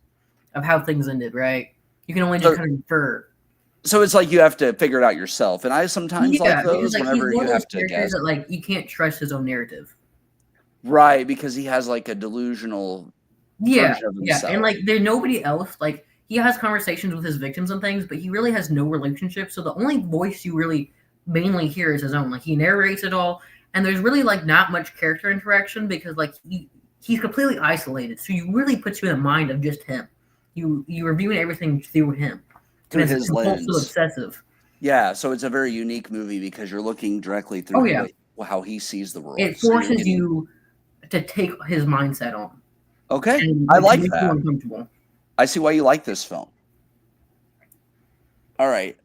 of how things ended, right? You can only just kind of infer. So it's like you have to figure it out yourself, and I sometimes like those like, whenever you have to guess. That, like, you can't trust his own narrative, right? Because he has like a delusional version of himself. And like there's nobody else. Like he has conversations with his victims and things, but he really has no relationship. So the only voice you really mainly hear is his own. Like he narrates it all, and there's really like not much character interaction because like he's completely isolated. So you really puts you in the mind of just him. You're viewing everything through him. Through his lens. Obsessive. Yeah, so it's a very unique movie because you're looking directly through how he sees the world. It forces you to take his mindset on. Okay, I like that. I see why you like this film. All right,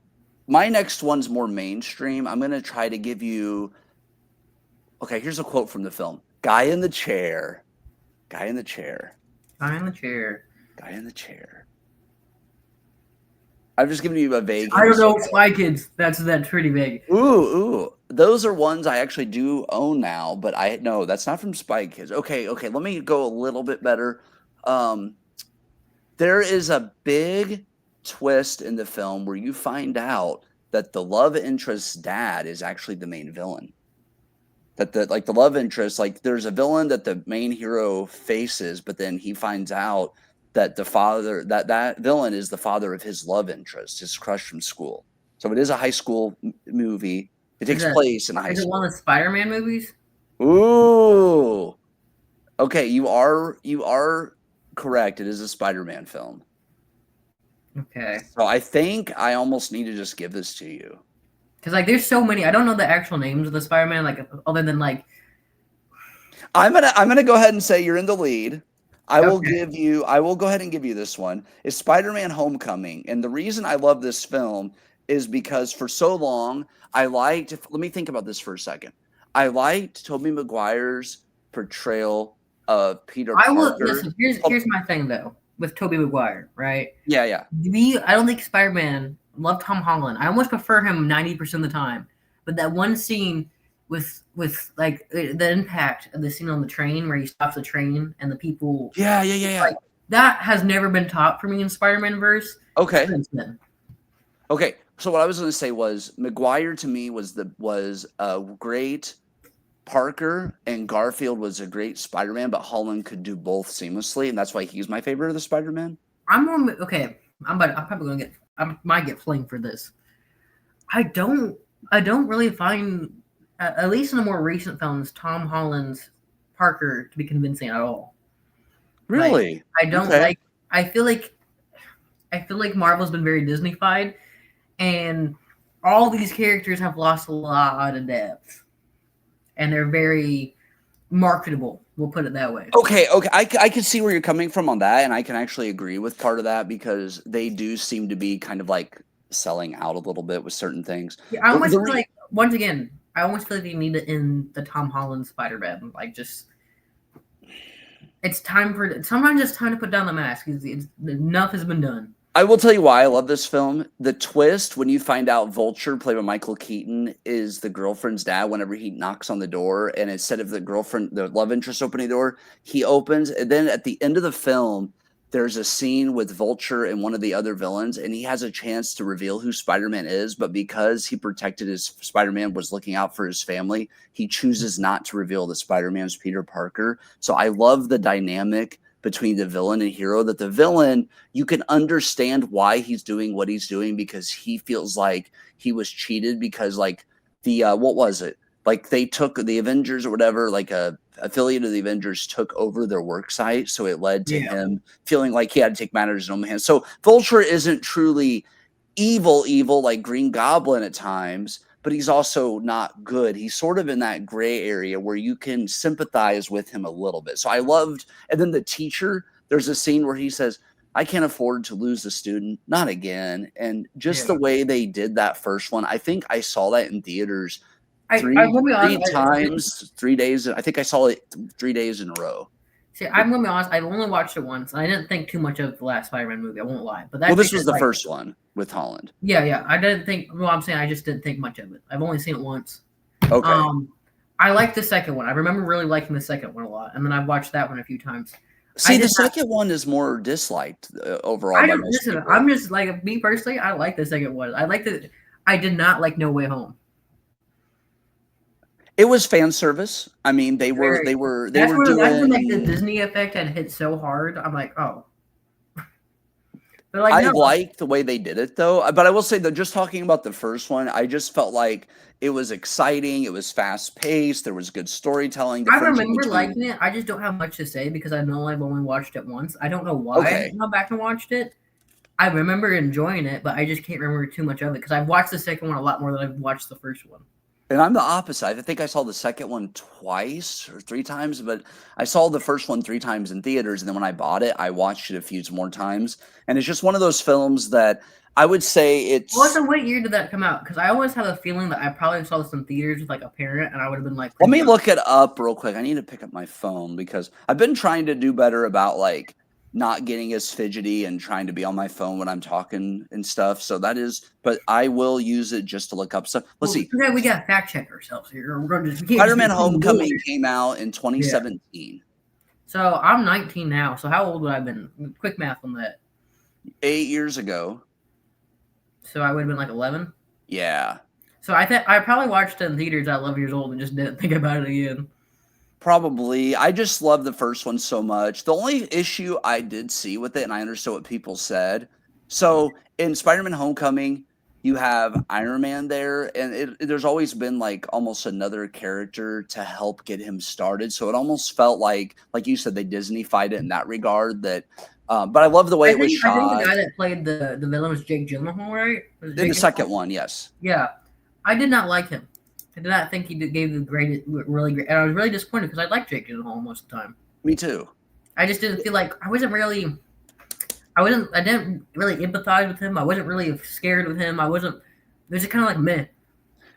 my next one's more mainstream. I'm going to try to give you... Okay, here's a quote from the film. Guy in the chair. Guy in the chair. Guy in the chair. Guy in the chair. I've just given you a vague. I don't know. Spy Kids. That's pretty vague. Ooh. Those are ones I actually do own now, but no, that's not from Spy Kids. Okay. Let me go a little bit better. There is a big twist in the film where you find out that the love interest's dad is actually the main villain. That the love interest, like there's a villain that the main hero faces, but then he finds out that the father, that villain is the father of his love interest, his crush from school. So it is a high school movie. It takes place in high school. Is it one of the Spider-Man movies? Ooh. Okay, you are correct. It is a Spider-Man film. Okay. So I think I almost need to just give this to you. Because like there's so many. I don't know the actual names of the Spider-Man, like other than like I'm gonna go ahead and say you're in the lead. I will go ahead and give you this one. It's Spider-Man Homecoming. And the reason I love this film is because for so long, let me think about this for a second. I liked Tobey Maguire's portrayal of Peter Parker. Listen, here's my thing though, with Tobey Maguire, right? Yeah. I don't think Spider-Man, love Tom Holland. I almost prefer him 90% of the time. But that one scene with like the impact of the scene on the train where he stops the train and the people. Yeah. Like, that has never been taught for me in Spider-Man verse. Okay. Okay. So what I was going to say was Maguire to me was a great Parker, and Garfield was a great Spider-Man, but Holland could do both seamlessly, and that's why he's my favorite of the Spider-Man. I'm probably gonna I might get flamed for this. I don't really find, at least in the more recent films, Tom Holland's Parker to be convincing at all. Really? Like, I feel like Marvel's been very Disney-fied, and all these characters have lost a lot of depth, and they're very marketable. We'll put it that way. Okay, I can see where you're coming from on that, and I can actually agree with part of that because they do seem to be kind of like selling out a little bit with certain things. Yeah, I almost The feel re- like once again, I almost feel like they need to end the Tom Holland Spider-Man. Like, just it's time for sometimes it's time to put down the mask. Enough has been done. I will tell you why I love this film. The twist when you find out Vulture, played by Michael Keaton, is the girlfriend's dad whenever he knocks on the door, and instead of the girlfriend, the love interest opening the door, he opens. And then at the end of the film, there's a scene with Vulture and one of the other villains, and he has a chance to reveal who Spider-Man is, but because he protected his Spider-Man, was looking out for his family, he chooses not to reveal that Spider-Man's Peter Parker. So I love the dynamic between the villain and hero, that the villain, you can understand why he's doing what he's doing because he feels like he was cheated because like the what was it? Like they took the Avengers or whatever, like a affiliate of the Avengers took over their work site. So it led to him feeling like he had to take matters in his own hands. So Vulture isn't truly evil like Green Goblin at times, but he's also not good. He's sort of in that gray area where you can sympathize with him a little bit. So I loved, and then the teacher, there's a scene where he says, I can't afford to lose a student, not again. And just the way they did that first one, I think I saw that in theaters three times, 3 days. I think I saw it 3 days in a row. See, I'm gonna be honest. I've only watched it once, and I didn't think too much of the last Spider-Man movie. I won't lie, but this was the first one with Holland. Yeah. I didn't think. Well, I'm saying I just didn't think much of it. I've only seen it once. Okay. I like the second one. I remember really liking the second one a lot, and then I've watched that one a few times. See, the second one is more disliked overall. I don't listen. I'm just like me personally. I like the second one. I did not like No Way Home. It was fan service. I mean, they were doing. That's when like the Disney effect had hit so hard. I'm like, oh. But like, I liked the way they did it though. But I will say that just talking about the first one, I just felt like it was exciting. It was fast paced. There was good storytelling. I remember liking it. I just don't have much to say because I know I've only watched it once. I don't know why I didn't go back and watched it. I remember enjoying it, but I just can't remember too much of it because I've watched the second one a lot more than I've watched the first one. And I'm the opposite. I think I saw the second one twice or 3 times, but I saw the first one 3 times in theaters. And then when I bought it, I watched it a few more times. And it's just one of those films that I would say it's... Well, so what year did that come out? Because I always have a feeling that I probably saw this in theaters with like a parent, and I would have been like... Let me look it up real quick. I need to pick up my phone because I've been trying to do better about like not getting as fidgety and trying to be on my phone when I'm talking and stuff. So that is, but I will use it just to look up stuff. Let's see. Okay, we got to fact check ourselves here. Spider-Man Homecoming came out in 2017. Yeah. So I'm 19 now. So how old would I have been? Quick math on that. 8 years ago. So I would have been like 11? Yeah. So I probably watched it in theaters at 11 years old and just didn't think about it again. Probably. I just love the first one so much. The only issue I did see with it, and I understood what people said. So in Spider-Man Homecoming, you have Iron Man there, and there's always been like almost another character to help get him started. So it almost felt like you said, they Disney-fied it in that regard. That, but I love the way it was shot. I think the guy that played the villain was Jake Gyllenhaal, right? In the second one, yes. Yeah, I did not like him. I did not think he gave the really great, and I was really disappointed because I liked Jake Gyllenhaal most of the time. Me too. I just didn't feel like I didn't really empathize with him. I wasn't really scared with him. It was just kind of like meh.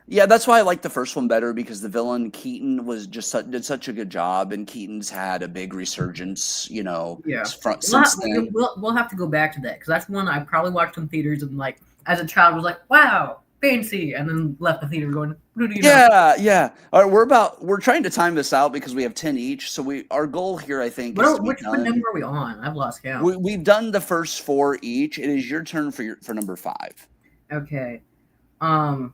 Yeah, that's why I like the first one better because the villain Keaton was just did such a good job, and Keaton's had a big resurgence. You know, since then. We'll have to go back to that because that's one I probably watched in theaters and like as a child was like, wow, fancy, and then left the theater going, what do you know? Yeah. All right, we're trying to time this out because we have 10 each. So our goal here, I think, what number are we on? I've lost count. We've done the first 4 each. It is your turn for number 5. Okay. The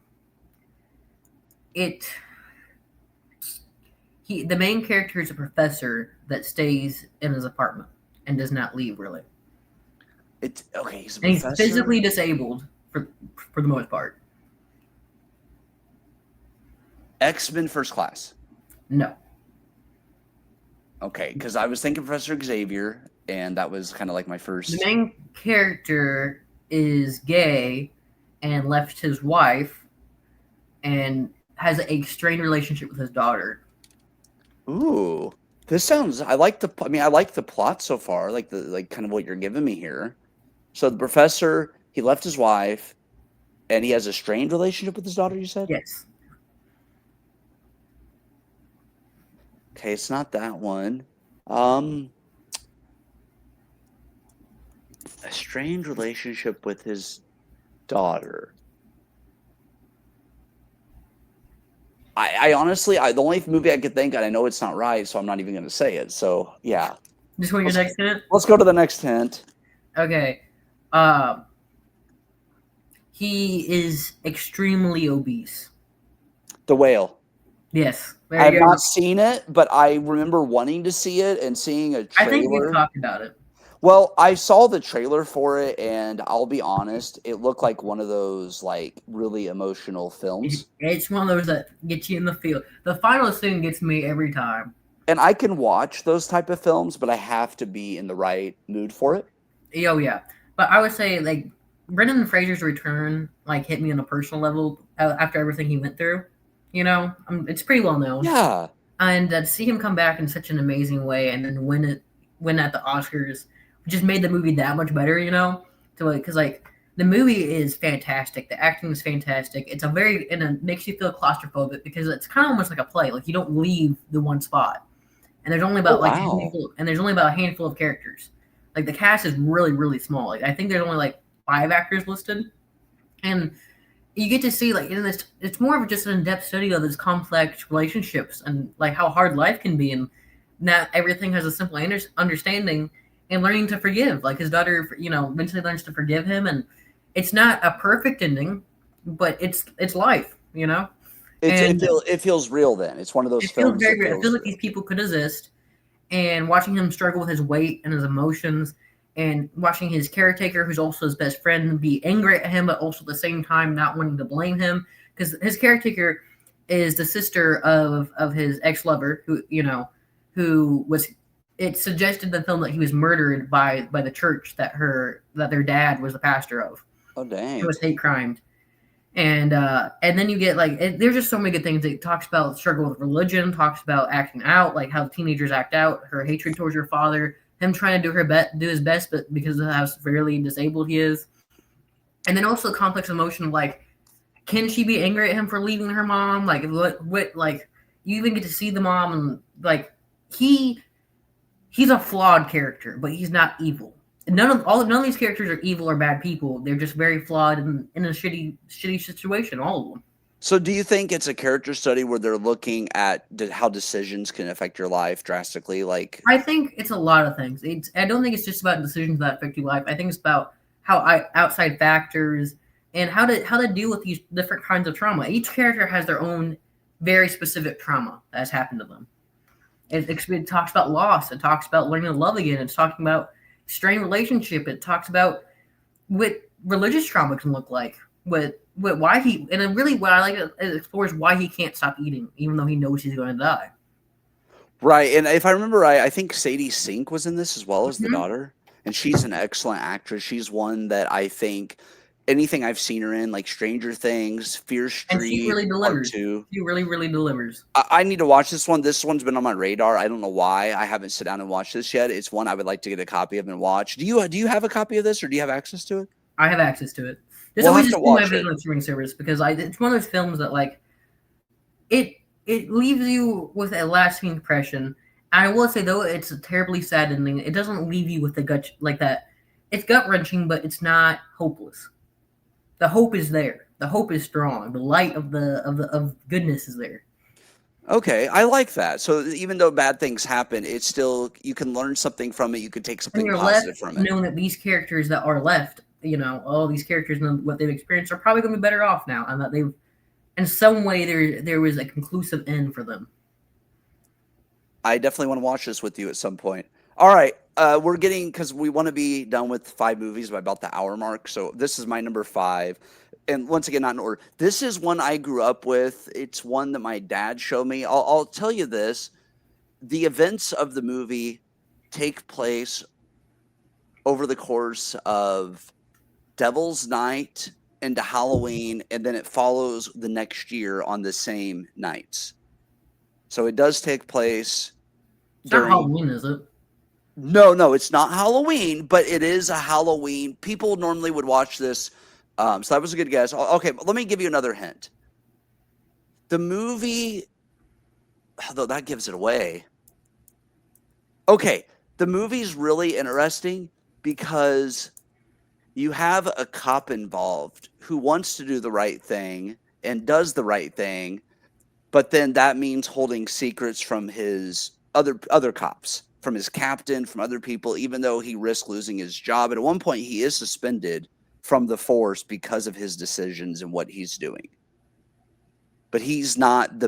main character is a professor that stays in his apartment and does not leave really. He's a professor. He's physically disabled for the most part. X-Men First Class. No. Okay, because I was thinking Professor Xavier. and that was kind of like my The first. main character is gay and left his wife and has a strained relationship with his daughter. Ooh, this sounds. I like the. I mean, I like the plot so far. Like the like kind of what you're giving me here. So the professor, he left his wife, and he has a strained relationship with his daughter. You said. Yes. Okay, it's not that one. Um, a strained relationship with his daughter. I honestly, the only movie I could think, and I know it's not right, so I'm not even going to say it. So yeah, Just want your let's, next hint? let's go to the next hint. Okay. He is extremely obese. The Whale. Yes. I There have you go. not seen it, but I remember wanting to see it and seeing a I think we've trailer. talked about it. Well, I saw the trailer for it, and I'll be honest, it looked like one of those like really emotional films. It's one of those that gets you in the field. The final scene gets me every time. And I can watch those type of films, but I have to be in the right mood for it. Oh yeah, but I would say like Brendan Fraser's return like hit me on a personal level after everything he went through. It's pretty well known, Yeah. and to see him come back in such an amazing way and then win at the Oscars, just made the movie that much better. To because like the movie is fantastic, the acting is fantastic. It's a very and it makes you feel claustrophobic because it's kind of almost like a play. Like you don't leave the one spot, and there's only Oh about wow. a handful of characters. Like the cast is really really small. Like I think there's only like 5 actors listed, and you get to see like in this. It's more of just an in-depth study of these complex relationships and like how hard life can be, and not everything has a simple understanding. And learning to forgive, like his daughter, eventually learns to forgive him, and it's not a perfect ending, but it's life, and It feels real then. It's one of those it feels films very that real. It feels feels like these real. people could exist, and watching him struggle with his weight and his emotions, and watching his caretaker, who's also his best friend, be angry at him, but also at the same time not wanting to blame him, because his caretaker is the sister of his ex lover, who was. It suggested in the film that he was murdered by the church that their dad was the pastor of. Oh It dang. was hate crimes, and then you get like there's just so many good things. It talks about struggle with religion, talks about acting out, like how teenagers act out, her hatred towards her father, him trying to do his best, but because of how severely disabled he is, and then also the complex emotion of like, can she be angry at him for leaving her mom? Like what like you even get to see the mom and like he he's a flawed character, but he's not evil. None of these characters are evil or bad people. They're just very flawed and in a shitty situation. All of them. So do you think it's a character study where they're looking at how decisions can affect your life drastically? Like, I think it's a lot of things. I don't think it's just about decisions that affect your life. I think it's about outside factors and how to deal with these different kinds of trauma. Each character has their own very specific trauma that has happened to them. It talks about loss. It talks about learning to love again. It's talking about strained relationship. It talks about what religious trauma can look like. What why he and then really what I like it explores why he can't stop eating even though he knows he's going to die. right. And if I remember right, I think Sadie Sink was in this as well as the Mhm. daughter. And she's an excellent actress. She's one that I think anything I've seen her in, like Stranger Things, Fear And she Street, really Part delivers. Two. She really really delivers. I need to watch this one. This one's been on my radar. I don't know why I haven't sit down and watched this yet. It's one I would like to get a copy of and watch. Do you have a copy of this or do you have access to it? I have access to it. This We'll always have to just been my watch it. visual streaming service because it's one of those films that like it it leaves you with a lasting impression. And I will say though it's a terribly sad ending. It doesn't leave you with the gut like that. It's gut wrenching, but it's not hopeless. The hope is there. The hope is strong. The light of goodness is there. Okay, I like that. So even though bad things happen, it's still you can learn something from it. You could take And something you're left positive from it. knowing that these characters that are left, all these characters and what they've experienced are probably going to be better off now, and that they've in some way there was a conclusive end for them. I definitely want to watch this with you at some point. All right, we're getting because we want to be done with 5 movies by about the hour mark. So this is my number 5, and once again, not in order. This is one I grew up with. It's one that my dad showed me. I'll tell you this: the events of the movie take place over the course of Devil's Night into Halloween, and then it follows the next year on the same nights. So it does take place It's not during. Halloween, is it? No, it's not Halloween, but it is a Halloween. People normally would watch this. So that was a good guess. Okay, but let me give you another hint. The movie, although that gives it away. Okay, the movie's really interesting because you have a cop involved who wants to do the right thing and does the right thing, but then that means holding secrets from his other cops, from his captain, from other people, even though he risks losing his job. And at one point, he is suspended from the force because of his decisions and what he's doing. But he's not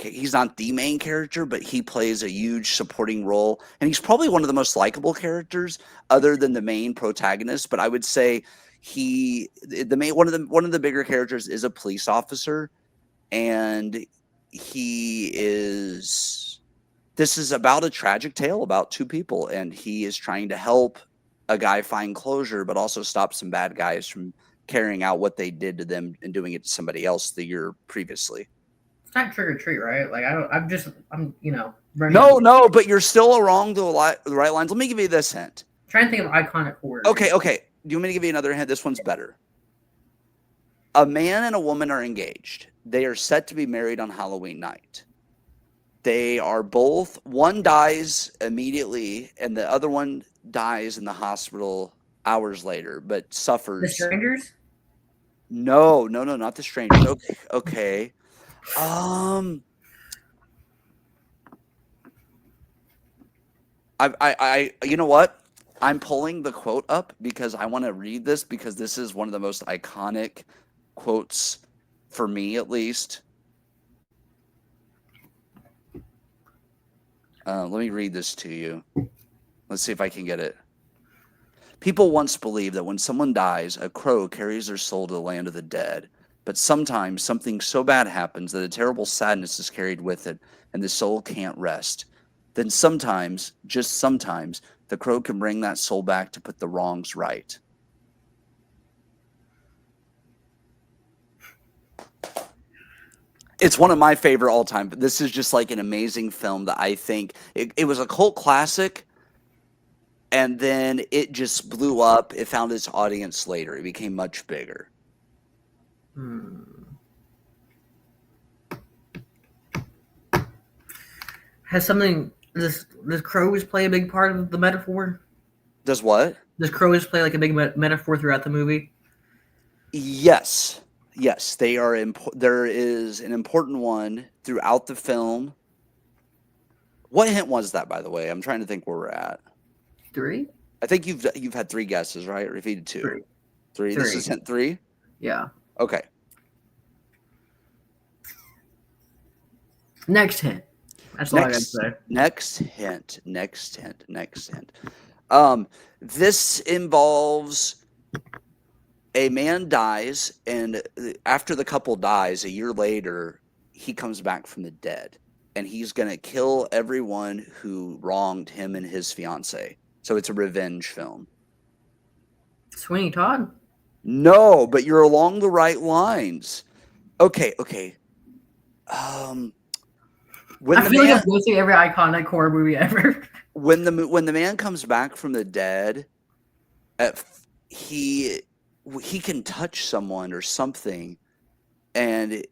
he's not the main character, but he plays a huge supporting role. And he's probably one of the most likable characters other than the main protagonist. But I would say one of the bigger characters is a police officer. And this is about a tragic tale about two people. And he is trying to help a guy find closure, but also stop some bad guys from carrying out what they did to them and doing it to somebody else the year previously. It's not Trick or Treat, right? Like I'm No, but you're still along the right lines. Let me give you this hint. I'm trying to think of iconic horror. Okay. Do you want me to give you another hint? This one's better. A man and a woman are engaged. They are set to be married on Halloween night. They are both, one dies immediately and the other one dies in the hospital hours later, but suffers. The Strangers? No, not The Strangers. Okay. I you know what? I'm pulling the quote up because I want to read this because this is one of the most iconic quotes for me, at least. Let me read this to you. Let's see if I can get it. People once believed that when someone dies, a crow carries their soul to the land of the dead. But sometimes something so bad happens that a terrible sadness is carried with it, and the soul can't rest. Then sometimes, just sometimes, the crow can bring that soul back to put the wrongs right. It's one of my favorite all time, but this is just like an amazing film that I think it was a cult classic. And then it just blew up. It found its audience later. It became much bigger. Has something does crows play a big part of the metaphor? Does what? Does crows play like a big metaphor throughout the movie? Yes, they are. There is an important one throughout the film. What hint was that, by the way? I'm trying to think where we're at. 3? I think you've had 3 guesses, right? Or if you did 2. 3. This is hint 3? Yeah. Okay. Next hint. That's all I gotta say. Next hint. This involves a man dies, and after the couple dies, a year later, he comes back from the dead, and he's gonna kill everyone who wronged him and his fiance. So it's a revenge film. Sweeney Todd? No, but you're along the right lines. Okay. I feel like I'm going to see every iconic horror movie ever. When the man comes back from the dead, he can touch someone or something, and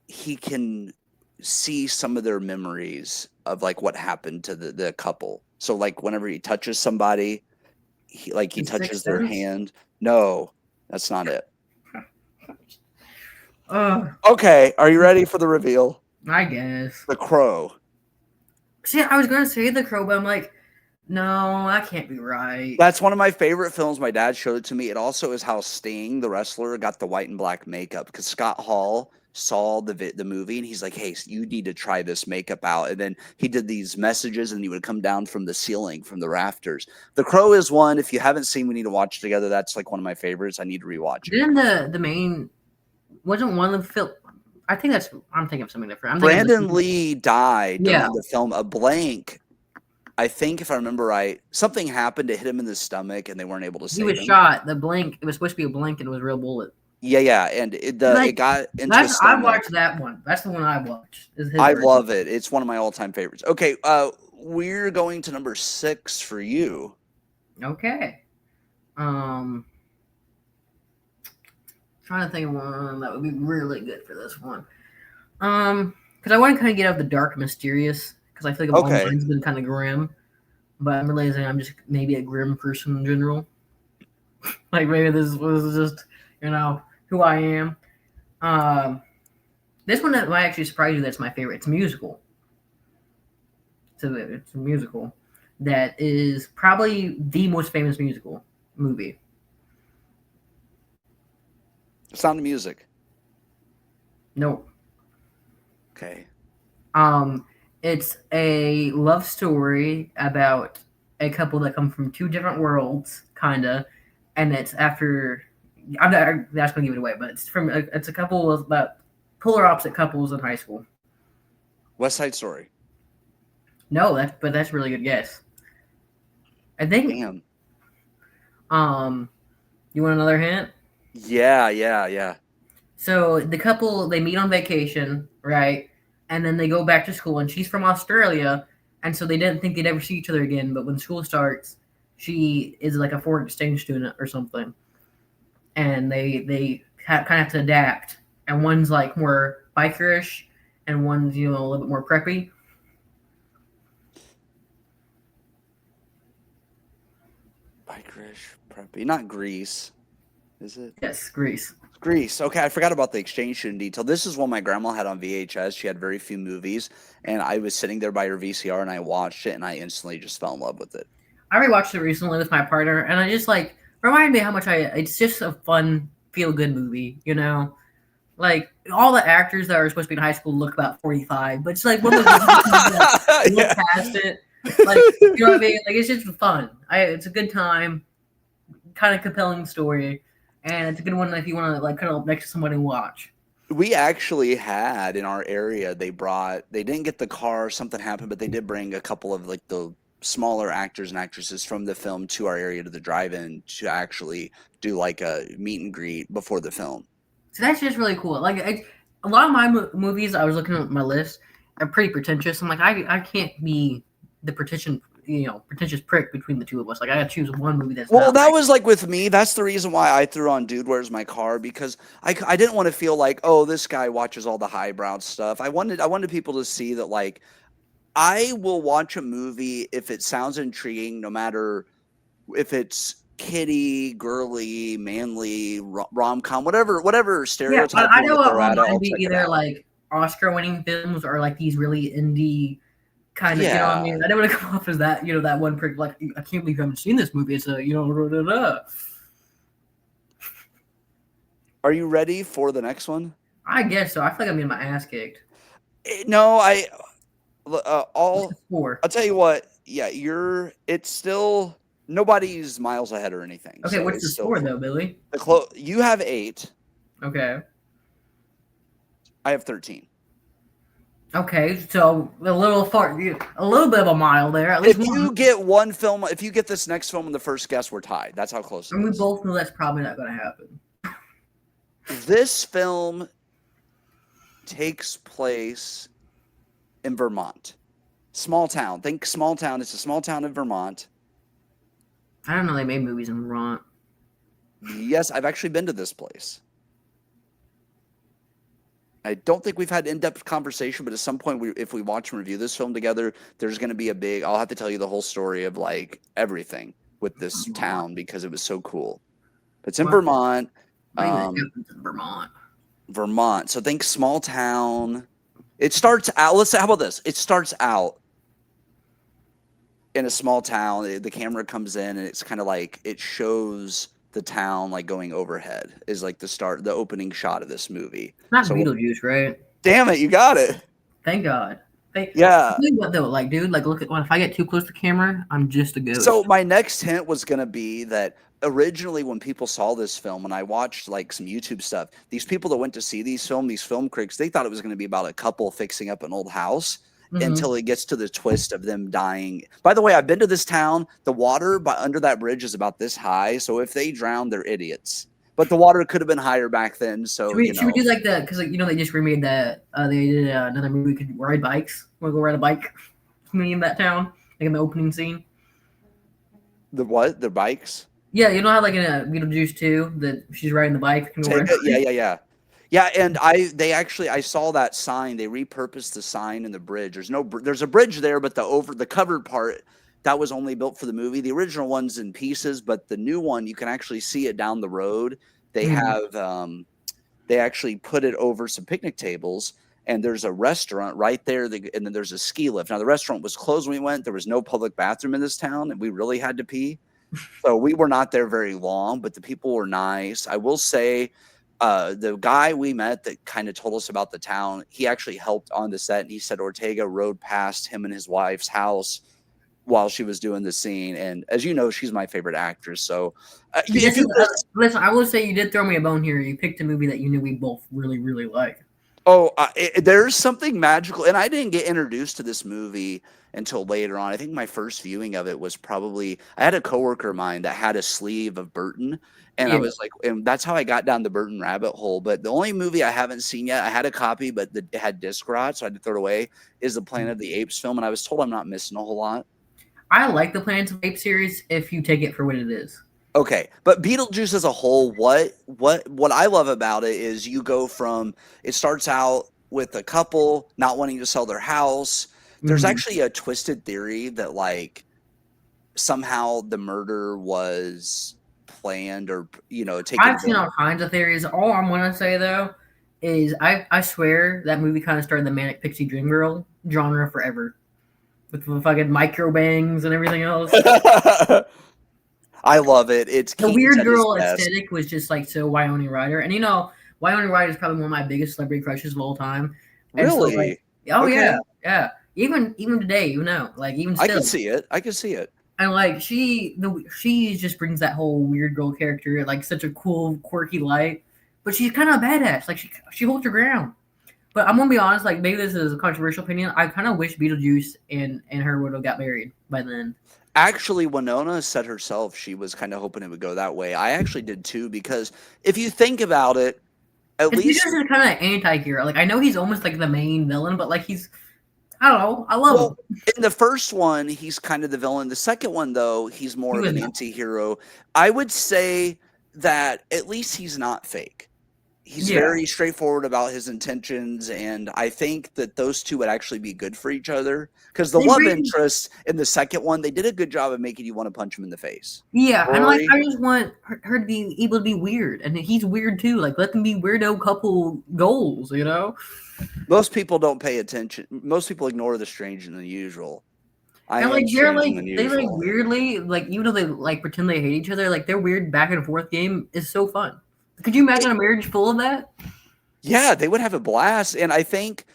he can see some of their memories of like what happened to the couple. So like whenever he touches somebody, he touches their hand. No, that's not it. Okay, are you ready for the reveal? I guess. The Crow. See, I was gonna say The Crow, but I'm like, no, that can't be right. That's one of my favorite films. My dad showed it to me. It also is how Sting, the wrestler, got the white and black makeup because Scott Hall saw the movie and he's like, hey, you need to try this makeup out. And then he did these messages and he would come down from the ceiling, from the rafters. The Crow is one. If you haven't seen, we need to watch it together. That's like one of my favorites. I need to rewatch it. Didn't the main wasn't one of the film? I think I'm thinking of something different. Brandon Lee died during the film. A blank I think if I remember right, something happened to hit him in the stomach, and they weren't able to He save was him. shot. The blink. It was supposed to be a blink, and it was a real bullet. Yeah, yeah, and it Like got into his that's I stomach. watched that one. That's the one I watched. Is his I version. love it. It's one of my all-time favorites. Okay, we're going to number 6 for you. Okay. Trying to think of one that would be really good for this one. Because I want to kind of get out of the dark and mysterious. Because I feel like all Okay. mine's been kind of grim. But I'm realizing I'm just maybe a grim person in general. Like maybe this was just who I am. This one that might actually surprise you. That's my favorite. It's a musical. So it's a musical that is probably the most famous musical movie. Sound of Music. Nope. Okay. It's a love story about a couple that come from two different worlds, kinda, and it's after. I'm not. That's gonna give it away, but it's a couple of about polar opposite couples in high school. West Side Story. No, that's a really good guess. I think. Damn. You want another hint? Yeah. So the couple they meet on vacation, right? And then they go back to school, and she's from Australia, and so they didn't think they'd ever see each other again. But when school starts, she is like a foreign exchange student or something, and they kind of have to adapt. And one's like more bikerish, and one's a little bit more preppy. Bikerish, preppy. Not Grease, is it? Yes, Grease. Grease. Okay, I forgot about the exchange student detail. This is one my grandma had on VHS. She had very few movies, and I was sitting there by her VCR, and I watched it, and I instantly just fell in love with it. I rewatched it recently with my partner, and I just like reminded me how much it's just a fun, feel good movie, Like all the actors that are supposed to be in high school look about 45, but it's like one of those that look past it. Like you know what I mean? Like it's just fun. It's a good time, kind of compelling story, and it's a good one if you want to like cuddle up next to somebody and watch. We actually had in our area, they didn't get the car, something happened, but they did bring a couple of like the smaller actors and actresses from the film to our area to the drive-in to actually do like a meet and greet before the film. So that's just really cool. Like a lot of my movies, I was looking at my list, are pretty pretentious. I'm like, I can't be the pretentious prick between the two of us. Like I gotta choose one movie that's Well, that was like with me. That's the reason why I threw on Dude, Where's My Car? Because I didn't want to feel like, oh, this guy watches all the highbrow stuff. I wanted people to see that like I will watch a movie if it sounds intriguing, no matter if it's kiddie, girly, manly, rom-com, whatever stereotype I you know want to throw all at it, mine I'll be check it either out. like Oscar-winning films or like these really indie kind of, you know what I Yeah. mean? I don't want to come off as that, that one prick. Like I can't believe you haven't seen this movie. It's a. Are you ready for the next one? I guess so. I feel like I'm getting my ass kicked. No, What's the score? I'll tell you what. Yeah, it's still nobody's miles ahead or anything. Okay, So what's it's the still score cool. though, Billy? You have 8. Okay. I have 13. Okay, so a little bit of a mile there. At least If you get one film, if you get this next film in the first guess, we're tied. That's how close it and we is. both know that's probably not going to happen. This film takes place in Vermont. Small town. Think small town. It's a small town in Vermont. I don't know. They made movies in Vermont. Yes, I've actually been to this place. I don't think we've had in-depth conversation, but at some point, if we watch and review this film together, there's going to be I'll have to tell you the whole story of like everything with this town because it was so cool. It's in Vermont. Vermont. Vermont. So think small town. It starts out. Let's say, how about this? It starts out in a small town. The camera comes in, and it's kind of like it shows the town like going overhead. Is like the opening shot of this movie. Not Beetlejuice, right? Damn it, you got it. Thank God. Yeah. Tell you what though, like, dude, like, look at if I get too close to the camera, I'm just a ghost. So my next hint was gonna be that originally when people saw this film, and I watched like some YouTube stuff, these people that went to see these film critics, they thought it was gonna be about a couple fixing up an old house. Mhm. until it gets to the twist of them dying. By the way, I've been to this town. The water under that bridge is about this high, so if they drown, they're idiots. But the water could have been higher back then, so Should we do like the because like they just remade that they did another movie we could ride bikes. Wanna go ride a bike? Me in that town, like in the opening scene. the what? The bikes? Yeah, you know how like in Beetlejuice 2 that she's riding the bike. Can go Take ride it? Yeah, bike? yeah, yeah. Yeah, and I saw that sign. They repurposed the sign in the bridge. There's a bridge there, but the covered part that was only built for the movie. The original one's in pieces, but the new one you can actually see it down the road. They Mhm. have they actually put it over some picnic tables, and there's a restaurant right there, and then there's a ski lift. Now the restaurant was closed when we went. There was no public bathroom in this town, and we really had to pee. So we were not there very long, but the people were nice. I will say, the guy we met that kind of told us about the town, he actually helped on the set, and he said Ortega rode past him and his wife's house while she was doing the scene. And as you know, she's my favorite actress. So if This is you miss, listen. I will say you did throw me a bone here. You picked a movie that you knew we both really really like. oh, there's something magical, and I didn't get introduced to this movie until later on. I think my first viewing of it was probably I had a coworker of mine that had a sleeve of Burton, and I Yeah. was like, and that's how I got down the Burton rabbit hole. But the only movie I haven't seen yet, I had a copy, but it had disc rot, so I had to throw it away. Is the Planet of the Apes film, and I was told I'm not missing a whole lot. I like the Planet of the Apes series if you take it for what it is. Okay, but Beetlejuice as a whole, what I love about it is you go from it starts out with a couple not wanting to sell their house. There's Mhm. actually a twisted theory that like somehow the murder was planned or taken. I've seen all kinds of theories. All I'm gonna say though is I swear that movie kind of started the Manic Pixie Dream Girl genre forever with the fucking micro bangs and everything else. I love it. It's The Keaton's weird at his girl best. aesthetic was just like so Wyoming Ryder, and Wyoming Ryder is probably one of my biggest celebrity crushes of all time. And so like, Really? oh Okay, yeah, yeah. Even today, like even I can still, see it. I can see it. and like she just brings that whole weird girl character like such a cool quirky light, but she's kind of a badass. Like she holds her ground. But I'm gonna be honest, like maybe this is a controversial opinion. I kind of wish Beetlejuice and her would have got married by then. Actually, Winona said herself she was kind of hoping it would go that way. I actually did too, because if you think about it, at Because least, Beetlejuice is kind of anti-hero. Like I know he's almost like the main villain, but like I don't know. I love well, him. in the first one, he's kind of the villain. The second one, though, he's He more of was an not. anti-hero. I would say that at least he's not fake. He's Yeah, very straightforward about his intentions, and I think that those two would actually be good for each other. Because the they love bring. interest in the second one, they did a good job of making you want to punch him in the face. Yeah, and like Rory, I just want her to be able to be weird, and he's weird too. Like let them be weirdo couple goals, you know. most people don't pay attention. Most people ignore the strange and unusual. I And like am they're strange like and they like unusual. weirdly like even though they like pretend they hate each other, like their weird back and forth game is so fun. Could you imagine a marriage full of that? Yeah, they would have a blast, and I think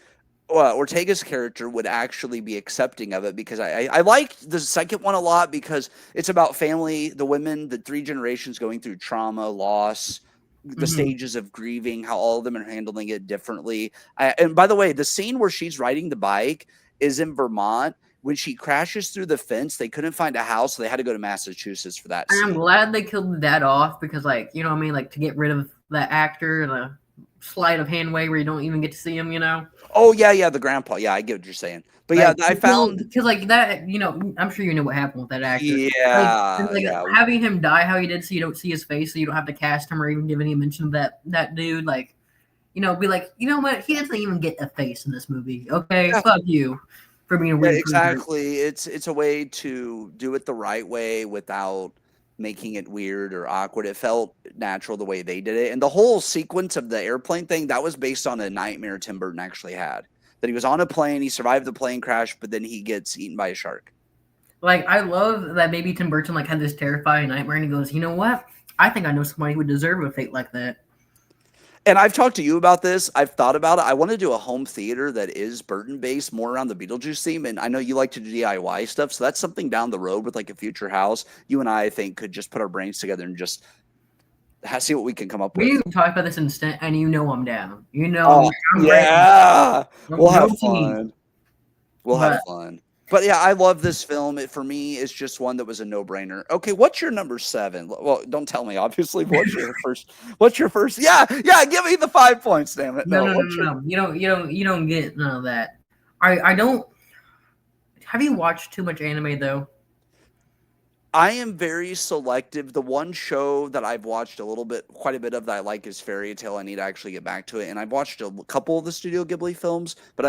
Ortega's character would actually be accepting of it, because I like the second one a lot because it's about family, the women, the three generations going through trauma, loss, the Hmm. stages of grieving, how all of them are handling it differently. And by the way, the scene where she's riding the bike is in Vermont. When she crashes through the fence, they couldn't find a house, so they had to go to Massachusetts for that And I'm scene. glad they killed the dad off because like you know what I mean, like to get rid of that actor and a sleight of hand way where you don't even get to see him, you know. Oh yeah, yeah, the grandpa. Yeah, I get what you're saying. But yeah, Like I found. because like that, I'm sure you know what happened with that actor. Like, and, Yeah, like yeah. having him die how he did, so you don't see his face, so you don't have to cast him or even give any mention of that dude. Like, be like, you know what? He doesn't even get a face in this movie. Okay, Yeah, fuck you for being a yeah, weird pervert. exactly. It's a way to do it the right way without making it weird or awkward. It felt natural the way they did it. And the whole sequence of the airplane thing, that was based on a nightmare Tim Burton actually had. That he was on a plane, he survived the plane crash, but then he gets eaten by a shark. Like, I love that maybe Tim Burton like had this terrifying nightmare, and he goes, you know what? I think I know somebody who would deserve a fate like that. And I've talked to you about this. I've thought about it. I want to do a home theater that is Burton based, more around the Beetlejuice theme. And I know you like to do DIY stuff, so that's something down the road with like a future house. You and I think could just put our brains together and just see what we can come up with. We talk about this instant, and I'm down. Oh I'm ready. yeah, we'll No have team. fun. We'll have But fun. But yeah, I love this film. For me, it's just one that was a no-brainer. Okay, what's your number 7? Well, don't tell me, obviously. But what's your first? What's your first? Yeah, yeah. Give me the 5 points, damn it. no, No, no, no, what's your? no, no. You don't get none of that. I don't. Have you watched too much anime though? I am very selective. The one show that I've watched quite a bit of that I like is Fairy Tail. I need to actually get back to it. And I've watched a couple of the Studio Ghibli films, but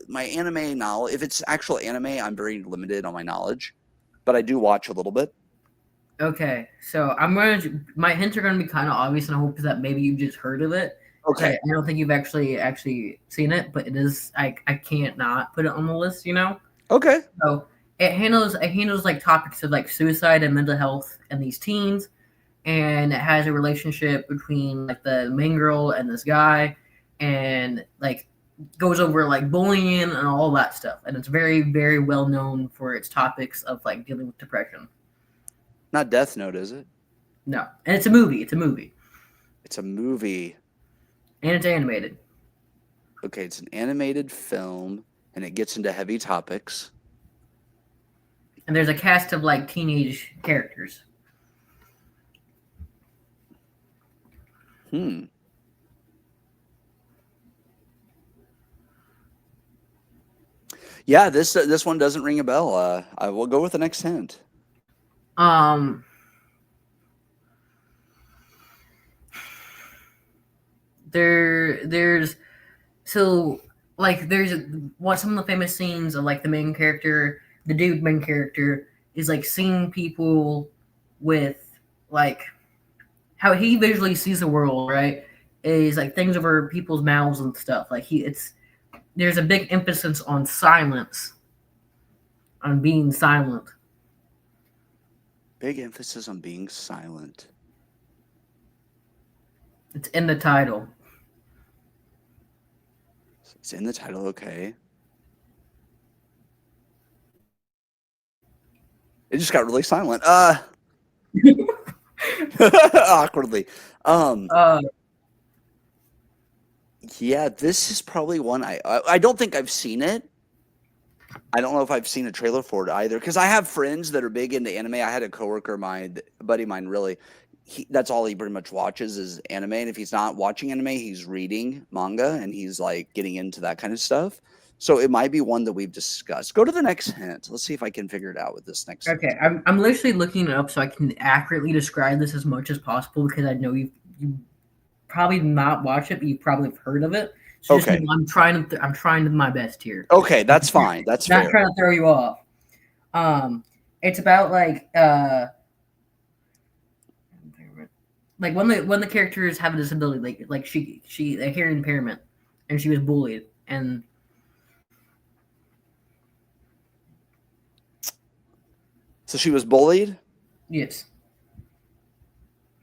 my anime knowledge, if it's actual anime, I'm very limited on my knowledge. But I do watch a little bit. Okay, so my hints are gonna be kind of obvious, and I hope that maybe you've just heard of it. Okay. I don't think you've actually seen it, but it is. I can't not put it on the list. Okay. So it handles like topics of like suicide and mental health and these teens, and it has a relationship between like the main girl and this guy, and like goes over like bullying and all that stuff. And it's very very well known for its topics of like dealing with depression. Not Death Note, is it? No, and it's a movie. It's a movie, It's a movie. and it's animated. Okay, it's an animated film and it gets into heavy topics. And there's a cast of like teenage characters. Hmm. Yeah, this one doesn't ring a bell. I will go with the next hint. Um, there's so like there's what some of the famous scenes of like the main character is like seeing people with like how he visually sees the world, right? Is like things over people's mouths and stuff. Like there's a big emphasis on silence, on being silent. Big emphasis on being silent. It's in the title. It's in the title, okay. It just got really silent. Awkwardly. Uh, Yeah, this is probably one I don't think I've seen it. I don't know if I've seen a trailer for it either because I have friends that are big into anime. I had a coworker of mine, a buddy of mine, really. That's all he pretty much watches is anime, and if he's not watching anime, he's reading manga and he's like getting into that kind of stuff. So it might be one that we've discussed. Go to the next hint. Let's see if I can figure it out with this next. okay, I'm literally looking it up so I can accurately describe this as much as possible because I know you probably not watch it, but you probably have heard of it. So just Okay. know I'm trying to my best here. Okay, that's fine. That's Not fair. trying to throw you off. It's about like when the characters have a disability, like she a hearing impairment, and she was bullied, and So she was bullied? yes,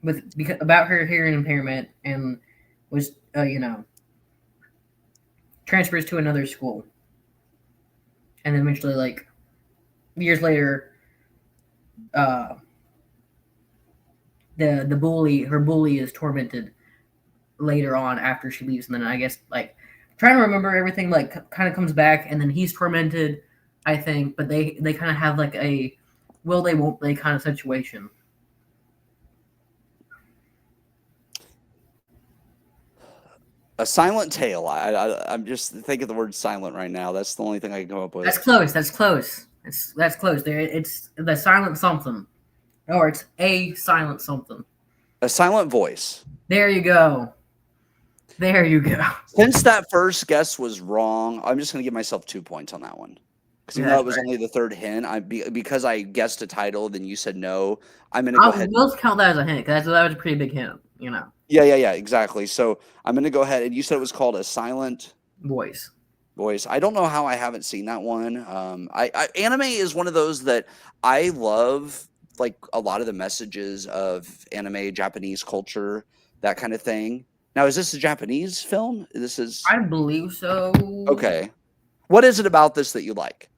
because about her hearing impairment, and was transfers to another school, and then eventually like years later, uh, her bully is tormented later on after she leaves, and then I guess like trying to remember everything like kind of comes back, and then he's tormented, I think, but they kind of have like a will they won't they kind of situation. A silent tale. I'm just thinking the word silent right now. That's the only thing I can come up with. That's close. That's close. That's close. There, it's the silent something, or it's a silent something. A silent voice. There you go. There you go. Since that first guess was wrong, I'm just going to give myself 2 points on that one. Because even though it was only the third hint, because I guessed a title, then you said no. I'm going to go ahead. We'll count that as a hint because that was a pretty big hint. Yeah, exactly. So I'm going to go ahead, and you said it was called A Silent Voice. I don't know how I haven't seen that one. Anime is one of those that I love, like a lot of the messages of anime, Japanese culture, that kind of thing. Now, is this a Japanese film? I believe so. Okay. What is it about this that you like?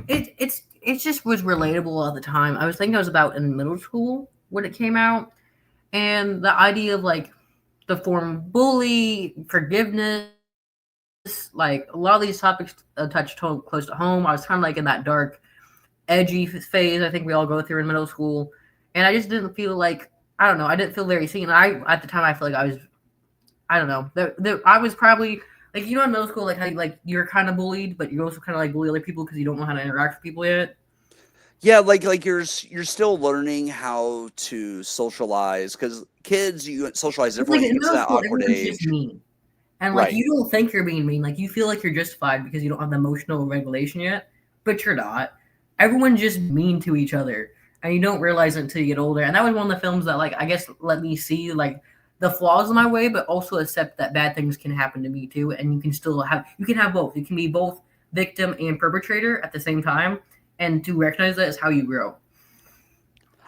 It just was relatable at the time. I was thinking I was about in middle school when it came out, and the idea of like the form bully, forgiveness, like a lot of these topics touched close to home. I was kind of like in that dark, edgy phase. I think we all go through in middle school, and I just didn't feel like I don't know. I didn't feel very seen. I at the time I feel like I was I don't know. I was probably like in middle school like how like you're kind of bullied, but you also kind of like bully other people because you don't know how to interact with people yet. Yeah, like you're still learning how to socialize because kids you socialize It's like differently. You in get to middle that school, awkward everyone's just age, mean. And like right? you don't think you're being mean, like you feel like you're justified because you don't have the emotional regulation yet, but you're not. Everyone's just mean to each other, and you don't realize it until you get older. And that was one of the films that, like, I guess, let me see like the flaws in my way, but also accept that bad things can happen to me too, and you can have both. You can be both victim and perpetrator at the same time, and to recognize that is how you grow.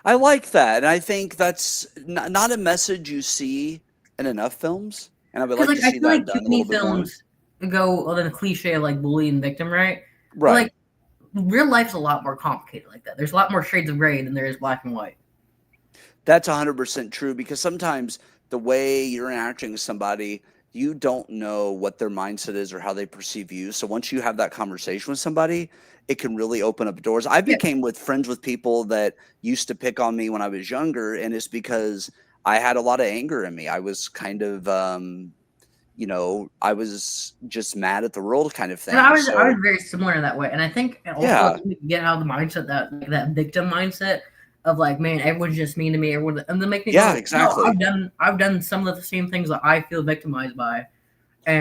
I like that, and I think that's not a message you see in enough films, and I would Because like like to I see feel that like too done a many little bit more. films go on the cliche of like bully and victim, right? But Right. like real life's a lot more complicated like that. There's a lot more shades of gray than there is black and white. That's 100% true because sometimes the way you're interacting with somebody, you don't know what their mindset is or how they perceive you. So once you have that conversation with somebody, it can really open up doors. I Yeah, became with friends with people that used to pick on me when I was younger, and it's because I had a lot of anger in me. I was kind of, I was just mad at the world kind of and thing. I was So very similar in that way. And I think also yeah, like, you get out of the mindset that like, that victim mindset of like, man, everyone's just mean to me. Everyone, and then make me yeah, go, no, exactly. I've done some of the same things that I feel victimized by,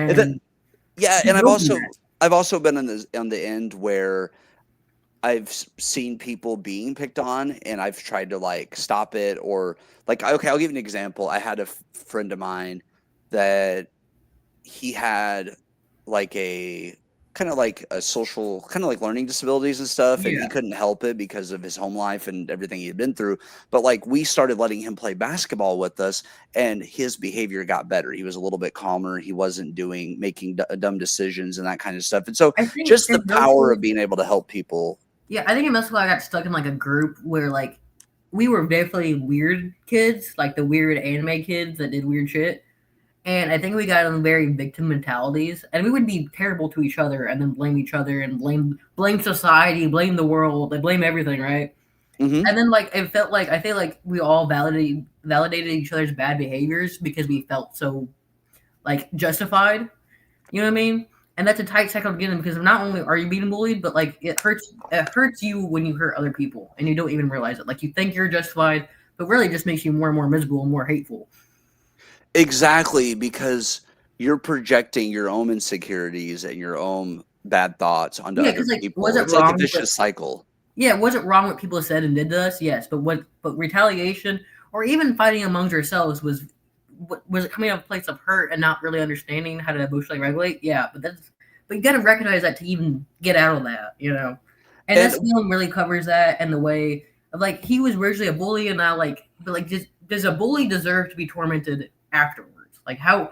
And then, and yeah, you and grow from that. I've also been on the end where I've seen people being picked on, and I've tried to like stop it or like okay, I'll give you an example. I had a friend of mine that he had like a kind of like a social kind of like learning disabilities and stuff, and he Yeah, couldn't help it because of his home life and everything he had been through. But like we started letting him play basketball with us, and his behavior got better. He was a little bit calmer. He wasn't doing making dumb decisions and that kind of stuff. And so I think just in the middle power school, of being able to help people. yeah, I think in middle school I got stuck in like a group where like we were definitely weird kids, like the weird anime kids that did weird shit. And I think we got on very victim mentalities, and we would be terrible to each other, and then blame each other, and blame society, blame the world, and blame everything, right? Hmm. And then like it felt like I feel like we all validated each other's bad behaviors because we felt so like justified. You know what I mean? And that's a tight cycle to get in because not only are you being bullied, but like it hurts you when you hurt other people, and you don't even realize it. Like you think you're justified, but really it just makes you more and more miserable and more hateful. Exactly, because you're projecting your own insecurities and your own bad thoughts onto Yeah, other because like was people. it It's like a wrong? vicious cycle. Yeah, was it wrong what people said and did to us? Yes, but retaliation or even fighting amongst ourselves was it coming out of a place of hurt and not really understanding how to emotionally regulate? Yeah, but you got to recognize that to even get out of that, you know. And this And film really covers that and the way of like he was originally a bully and now like but like does a bully deserve to be tormented afterwards? Like how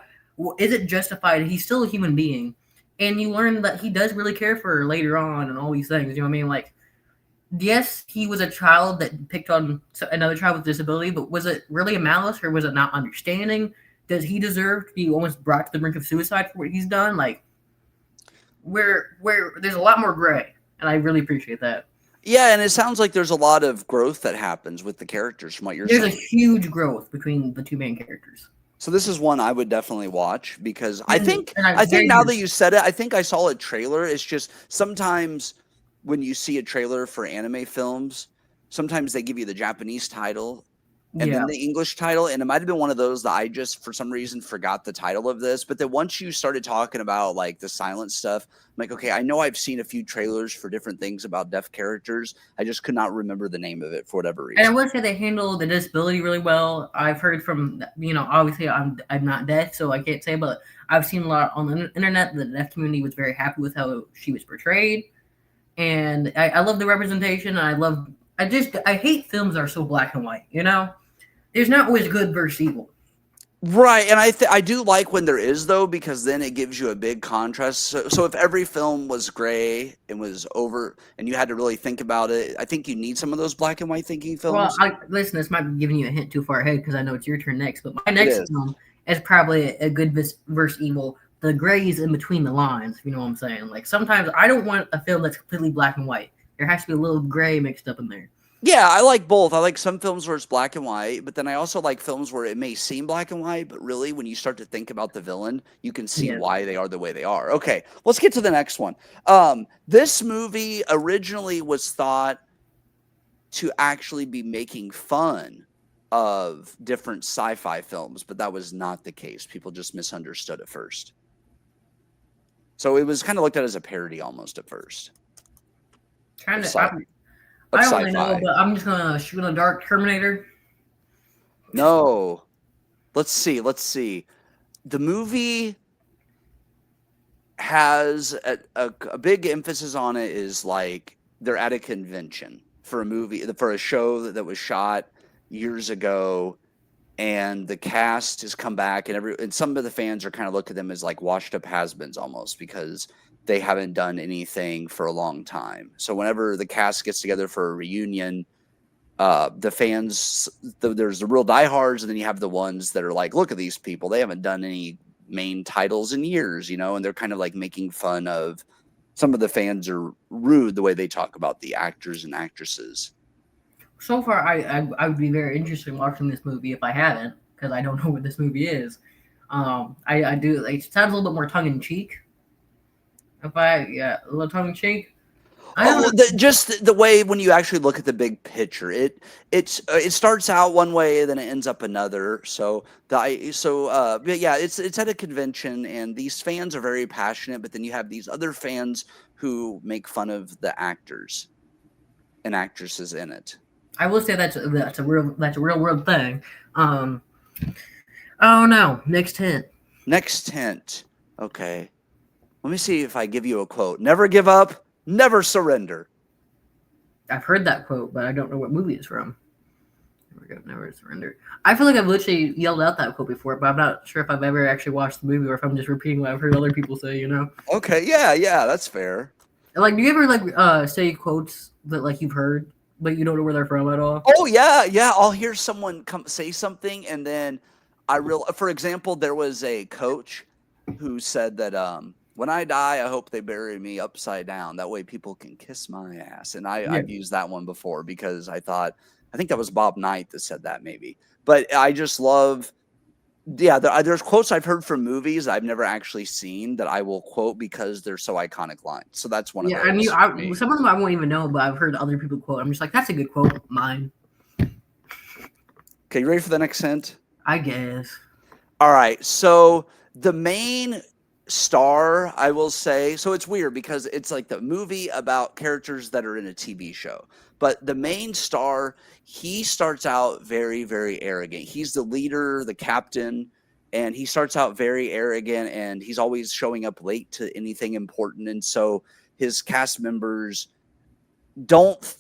is it justified? He's still a human being, and you learn that he does really care for her later on and all these things. You know what I mean? Like yes, he was a child that picked on another child with disability, but was it really a malice or was it not understanding? Does he deserve to be almost brought to the brink of suicide for what he's done? Like, where there's a lot more gray, and I really appreciate that. yeah, and it sounds like there's a lot of growth that happens with the characters from what you're There's a saying. huge growth between the two main characters, So this is one I would definitely watch because and I I think very now much that you said it, I think I saw a trailer. It's just sometimes when you see a trailer for anime films, sometimes they give you the Japanese title and then yeah. the English title, and it might have been one of those that I just for some reason forgot the title of this. But then once you started talking about like the silent stuff, I'm like, okay, I know I've seen a few trailers for different things about deaf characters. I just could not remember the name of it for whatever And I reason. would say they handle the disability really well. I've heard from obviously I'm not deaf, so I can't say, but I've seen a lot on the internet. The deaf community was very happy with how she was portrayed, and I love the representation. And I hate films that are so black and white. You know, there's not always good versus evil. Right, and I do like when there is though because then it gives you a big contrast. So if every film was gray and was over and you had to really think about it, I think you need some of those black and white thinking Well, films. I listen. This might be giving you a hint too far ahead because I know it's your turn next. But my It next is. film is probably a good versus evil, the grays in between the lines, if you know what I'm saying. Like sometimes I don't want a film that's completely black and white. There has to be a little gray mixed up in there. Yeah, I like both. I like some films where it's black and white, but then I also like films where it may seem black and white, but really when you start to think about the villain, you can see Yeah. why they are the way they are. Okay, let's get to the next one. This movie originally was thought to actually be making fun of different sci-fi films, but that was not the case. People just misunderstood at first. So it was kind of looked at as a parody almost at first. Kind of. Sci- I of don't really know, sci-fi. but I'm just gonna shoot in the dark. Terminator. No. Let's see. The movie has a big emphasis on it is like they're at a convention for a movie, for a show that was shot years ago, and the cast has come back, and some of the fans are kind of look at them as like washed up has-beens almost because they haven't done anything for a long time. So whenever the cast gets together for a reunion, the fans, there's the real diehards, and then you have the ones that are like, look at these people, they haven't done any main titles in years, and they're kind of like making fun of. Some of the fans are rude the way they talk about the actors and actresses. So far, I would be very interested in watching this movie if I hadn't, because I don't know what this movie is. I do. It sounds a little bit more tongue in cheek. A little tongue in cheek. I don't know. Just the way when you actually look at the big picture, it starts out one way, then it ends up another. But yeah, it's at a convention, and these fans are very passionate. But then you have these other fans who make fun of the actors and actresses in it. I will say that's a real world thing. Oh no, next hint. Next hint. Okay, let me see if I give you a quote. Never give up. Never surrender. I've heard that quote, but I don't know what movie it's from. Never surrender. I feel like I've literally yelled out that quote before, but I'm not sure if I've ever actually watched the movie or if I'm just repeating what I've heard other people say. Okay, yeah, that's fair. Like, do you ever say quotes that like you've heard, but you don't know where they're from at all? Oh yeah. I'll hear someone come say something, and then for example, there was a coach who said that when I die, I hope they bury me upside down. That way people can kiss my ass. And I've used that one before because I think that was Bob Knight that said that maybe. But I just love, there's quotes I've heard from movies I've never actually seen that I will quote because they're so iconic lines. So that's one of those. I mean, some of them I won't even know, but I've heard other people quote. I'm just like, that's a good quote. Mine. Okay, you ready for the next hint? I guess. All right. So the main star, I will say, so it's weird because it's like the movie about characters that are in a TV show, but the main star, he starts out very, very arrogant. He's the leader, the captain, and he starts out very arrogant, and he's always showing up late to anything important. And so his cast members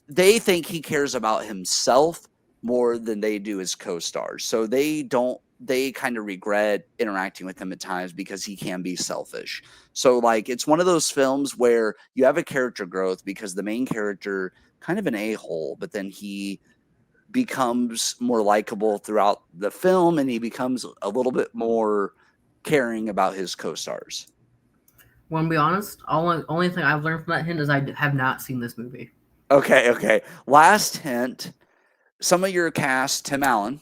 they think he cares about himself more than they do his co-stars. So they kind of regret interacting with him at times because he can be selfish. So like, it's one of those films where you have a character growth because the main character kind of an a-hole, but then he becomes more likable throughout the film, and he becomes a little bit more caring about his co-stars. Want to be honest? Only thing I've learned from that hint is I have not seen this movie. Okay. Last hint. Some of your cast: Tim Allen,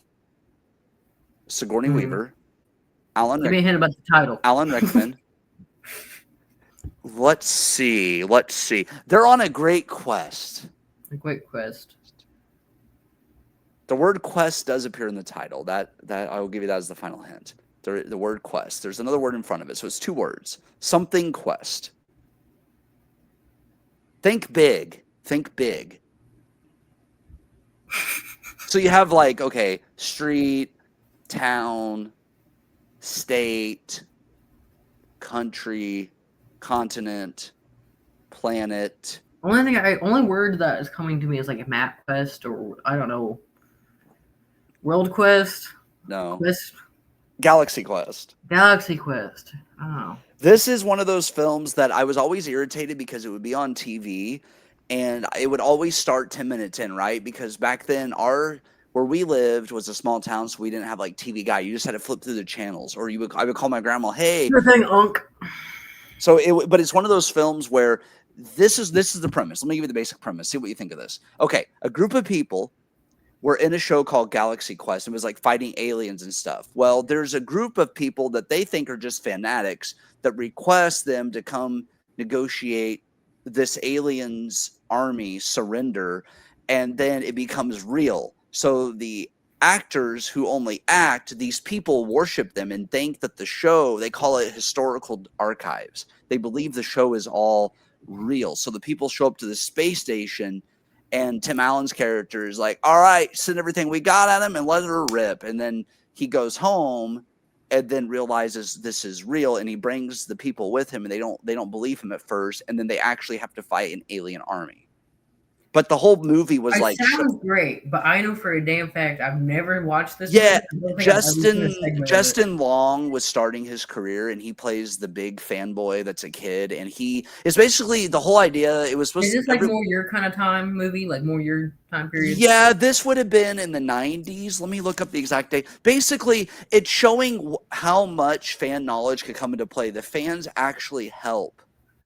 Sigourney Weaver, Alan Give me a hint about the title. Alan Rickman. Let's see. They're on a great quest. A great quest. The word quest does appear in the title. That I will give you that as the final hint. The word quest. There's another word in front of it, so it's two words. Something quest. Think big. So you have like, okay, street, town, state, country, continent, planet. Only word that is coming to me is like a map quest, or I don't know, world quest. No. Quest. Galaxy Quest. Galaxy Quest. I don't know. This is one of those films that I was always irritated because it would be on TV and it would always start 10 minutes in, right? Because back then we're where we lived was a small town, so we didn't have like TV Guide. You just had to flip through the channels, or I would call my grandma, hey. The thing, Unc. So but it's one of those films where this is the premise. Let me give you the basic premise. See what you think of this. Okay, a group of people were in a show called Galaxy Quest. It was like fighting aliens and stuff. Well, there's a group of people that they think are just fanatics that request them to come negotiate this aliens army surrender, and then it becomes real. So the actors who only act, these people worship them and think that the show, they call it historical archives. They believe the show is all real. So the people show up to the space station, and Tim Allen's character is like, all right, send everything we got at him and let her rip. And then he goes home and then realizes this is real, and he brings the people with him, and they don't believe him at first, and then they actually have to fight an alien army. But the whole movie was like, sounds great, but I know for a damn fact I've never watched this. Yeah, Justin Long was starting his career, and he plays the big fanboy that's a kid, and he is basically the whole idea. It was supposed to. Is this like more your kind of time movie, like more your time period? Yeah, this would have been in the 90s. Let me look up the exact date. Basically, it's showing how much fan knowledge could come into play. The fans actually help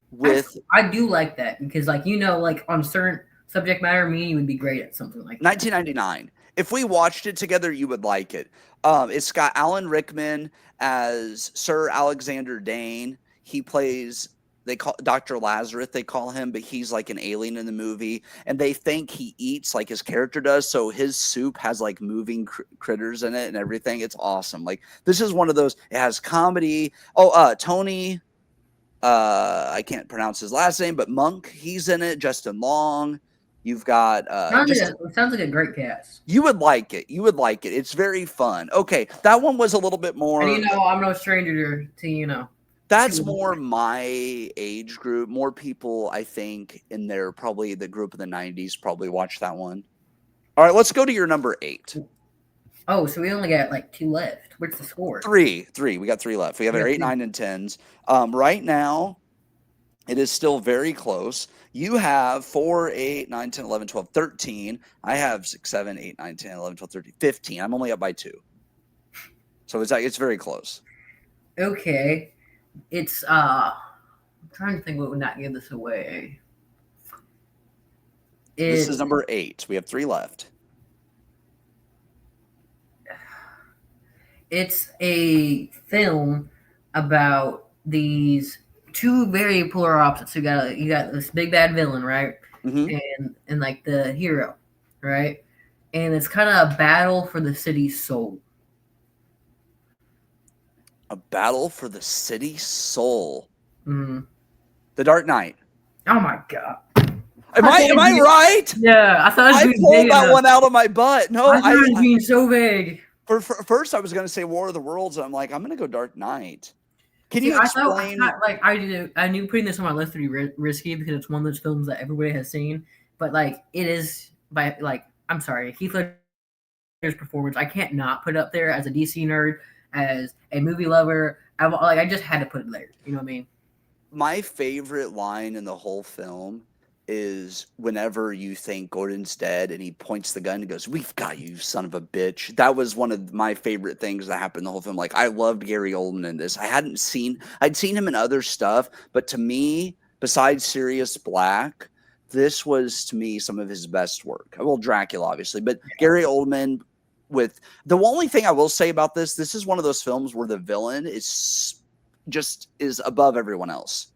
with. I do like that because, like, like on certain subject matter, me, you would be great at something like that. 1999. If we watched it together, you would like it. It's got Alan Rickman as Sir Alexander Dane. He plays, they call Dr. Lazarus, they call him, but he's like an alien in the movie. And they think he eats like his character does. So his soup has like moving critters in it and everything. It's awesome. Like, this is one of those, it has comedy. Tony, I can't pronounce his last name, but Monk, he's in it. Justin Long. You've got it sounds like a great cast. You would like it. It's very fun. Okay, that one was a little bit more. And I'm no stranger to That's more my age group. More people, I think, in there, probably the group of the 90s probably watched that one. All right, let's go to your number 8. Oh, so we only got like 2 left. What's the score? 3. We got 3 left. We have our 8, 9, and 10s. Right now, it is still very close. You have 4, 8, 9, 10, 11, 12, 13. I have 6, 7, 8, 9, 10, 11, 12, 13, 15. I'm only up by 2. So it's very close. Okay. It's I'm trying to think what would not give this away. This is number 8. We have 3 left. It's a film about these 2 very polar opposites. You got this big bad villain, right? Mm-hmm. And like the hero, right? And it's kind of a battle for the city's soul. A battle for the city's soul. Mm-hmm. The Dark Knight. Oh my god! Am I right? Yeah, I thought I pulled that one out of my butt. No, I thought it was being so vague. For first, I was going to say War of the Worlds. And I'm like, I'm going to go Dark Knight. Can you explain? I knew putting this on my list would be risky because it's one of those films that everybody has seen. But like, it is I'm sorry, Heath Ledger's performance. I can't not put it up there as a DC nerd, as a movie lover. I just had to put it there. You know what I mean? My favorite line in the whole film is whenever you think Gordon's dead and he points the gun and goes, "We've got you, son of a bitch." That was one of my favorite things that happened in the whole film. Like, I loved Gary Oldman in this. I'd seen him in other stuff, but to me, besides Sirius Black, this was to me some of his best work. Well, Dracula, obviously, but Gary Oldman with the only thing I will say about this is one of those films where the villain is above everyone else.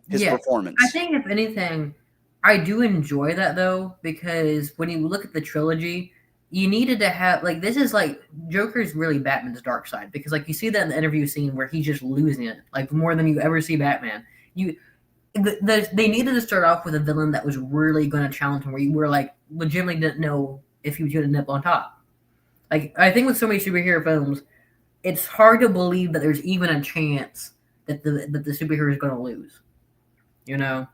His performance. I think if anything, I do enjoy that though, because when you look at the trilogy, you needed to have this is like Joker's really Batman's dark side, because like you see that in the interview scene where he's just losing it, like more than you ever see Batman. They needed to start off with a villain that was really going to challenge him, where you were like legitimately didn't know if he was going to nip on top. Like, I think with so many superhero films, it's hard to believe that there's even a chance that the superhero is going to lose. You know?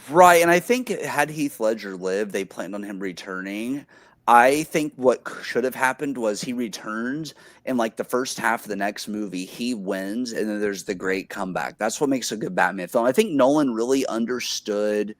Right, and I think had Heath Ledger lived, they planned on him returning. I think what should have happened was he returns, and like the first half of the next movie, he wins, and then there's the great comeback. That's what makes a good Batman film. I think Nolan really understood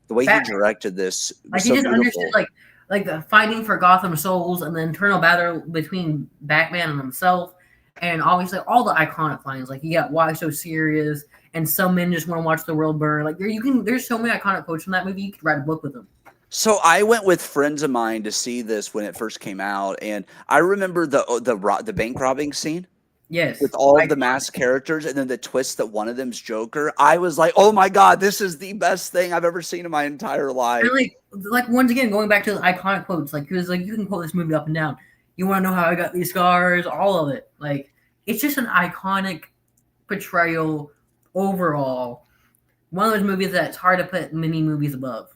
the way he directed this. Like, he just understood, like, like the fighting for Gotham souls and the internal battle between Batman and himself, and obviously all the iconic lines. Like you got "Why so serious?" and "Some men just want to watch the world burn." Like there's so many iconic quotes from that movie. You could write a book with them. So I went with friends of mine to see this when it first came out, and I remember the bank robbing scene Yes, with all of the iconic. masked characters, and then the twist that one of them's Joker. I was like, "Oh my god, this is the best thing I've ever seen in my entire life." And like once again, going back to the iconic quotes, like because like you can quote this movie up and down. You want to know how I got these scars? All of it. Like it's just an iconic portrayal overall. One of those movies that's hard to put many movies above.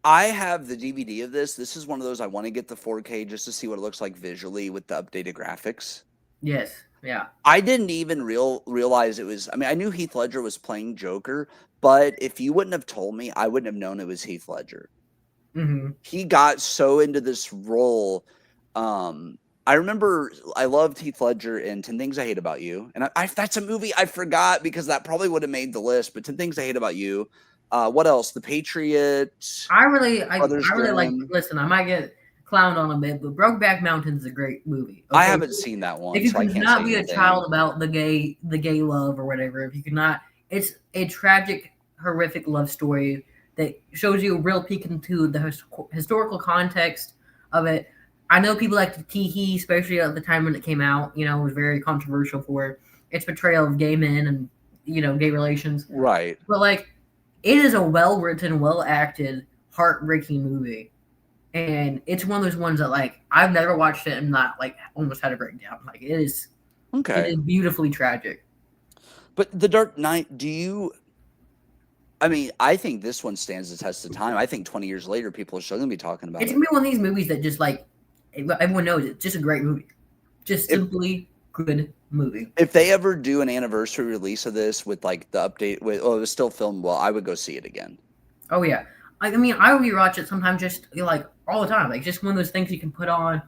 I have the DVD of this. This is one of those I want to get the 4K just to see what it looks like visually with the updated graphics. Yes. Yeah. I didn't even realize it was. I mean, I knew Heath Ledger was playing Joker, but if you wouldn't have told me, I wouldn't have known it was Heath Ledger. Mm-hmm. He got so into this role. I remember I loved Heath Ledger in 10 Things I Hate About You, and that's a movie I forgot because that probably would have made the list. But 10 Things I Hate About You. What else? The Patriot. I really Brothers like. Grimm. Listen, I might get clowned on a bit, but Brokeback Mountain is a great movie. I Okay? haven't seen that one, If you so I could can't not say be a anything. child about the gay love or whatever, if you could not, it's a tragic, horrific love story that shows you a real peek into the historical context of it. I know people like to tee-hee, especially at the time when it came out. You know, it was very controversial for its portrayal of gay men and gay relations. Right. But like, it is a well-written, well-acted, heartbreaking movie. And it's one of those ones that like I've never watched it and not like almost had a breakdown. Like it is Okay. beautifully tragic. But The Dark Knight, I mean, I think this one stands the test of time. I think 20 years later, people are still going to be talking about It's it. gonna be one of these movies that just like everyone knows it's just a great movie. Just If- simply good movie. If they ever do an anniversary release of this with like the update with, oh, it was still filmed well, I would go see it again. Oh yeah. I mean, I rewatch it sometimes just like all the time. Like just one of those things you can put on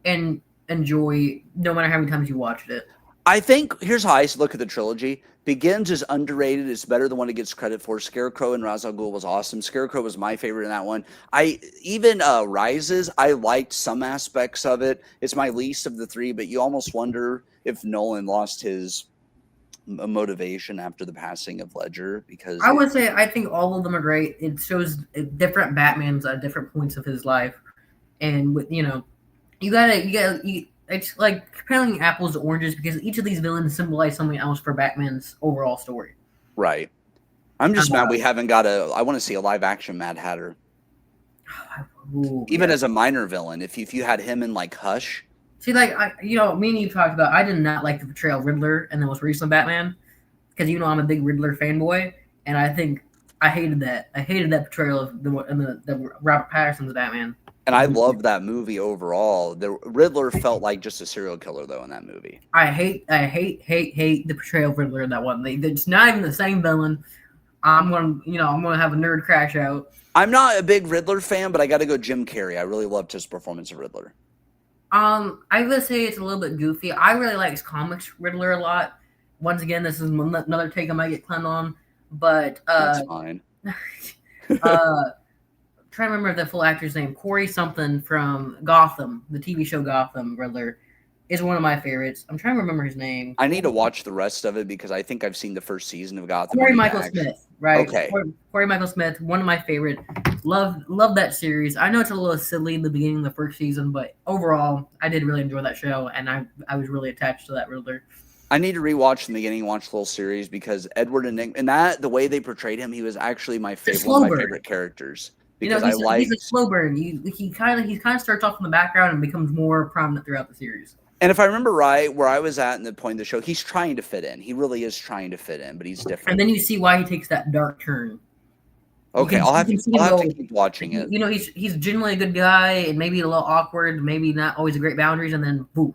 and enjoy no matter how many times you watched it. I think here's how I look at the trilogy. Begins is underrated. It's better than what it gets credit for. Scarecrow and Ra's al Ghul was awesome. Scarecrow was my favorite in that one. I even Rises. I liked some aspects of it. It's my least of the three, but you almost wonder if Nolan lost his motivation after the passing of Ledger because I would say I think all of them are great. It shows different Batmans at different points of his life, and with you gotta it's like comparing apples to oranges because each of these villains symbolize something else for Batman's overall story. right. I'm just mad we haven't got I want to see a live action Mad Hatter. Ooh, Even yeah. as a minor villain, if you had him in like Hush. See, like me and you talked about. I did not like the portrayal of Riddler in the most recent Batman because I'm a big Riddler fanboy, and I think I hated that. I hated that portrayal of the Robert Pattinson's Batman. And I loved that movie overall. The Riddler felt like just a serial killer though in that movie. I hate the portrayal of Riddler in that one. It's not even the same villain. I'm gonna have a nerd crash out. I'm not a big Riddler fan, but I got to go Jim Carrey. I really loved his performance of Riddler. I would say it's a little bit goofy. I really like his comics Riddler a lot. Once again, this is another take I might get clowned on, but That's fine. trying to remember the full actor's name. Corey something from Gotham, the TV show Gotham. Riddler is one of my favorites. I'm trying to remember his name. I need to watch the rest of it because I think I've seen the first season of Gotham. Corey Michael Smith, right? Okay. Corey Michael Smith, one of my favorite. Love that series. I know it's a little silly in the beginning of the first season, but overall, I did really enjoy that show, and I was really attached to that Riddler. I need to rewatch from the beginning, watch the whole series because Edward and that the way they portrayed him, he was actually my favorite, one of my favorite characters. Because he's a slow burn. He kind of starts off in the background and becomes more prominent throughout the series. And if I remember right, where I was at in the point of the show, he's trying to fit in. He really is trying to fit in, but he's different. And then you see why he takes that dark turn. Okay, I'll have to keep watching it. He's generally a good guy and maybe a little awkward, maybe not always a great boundaries, and then boom.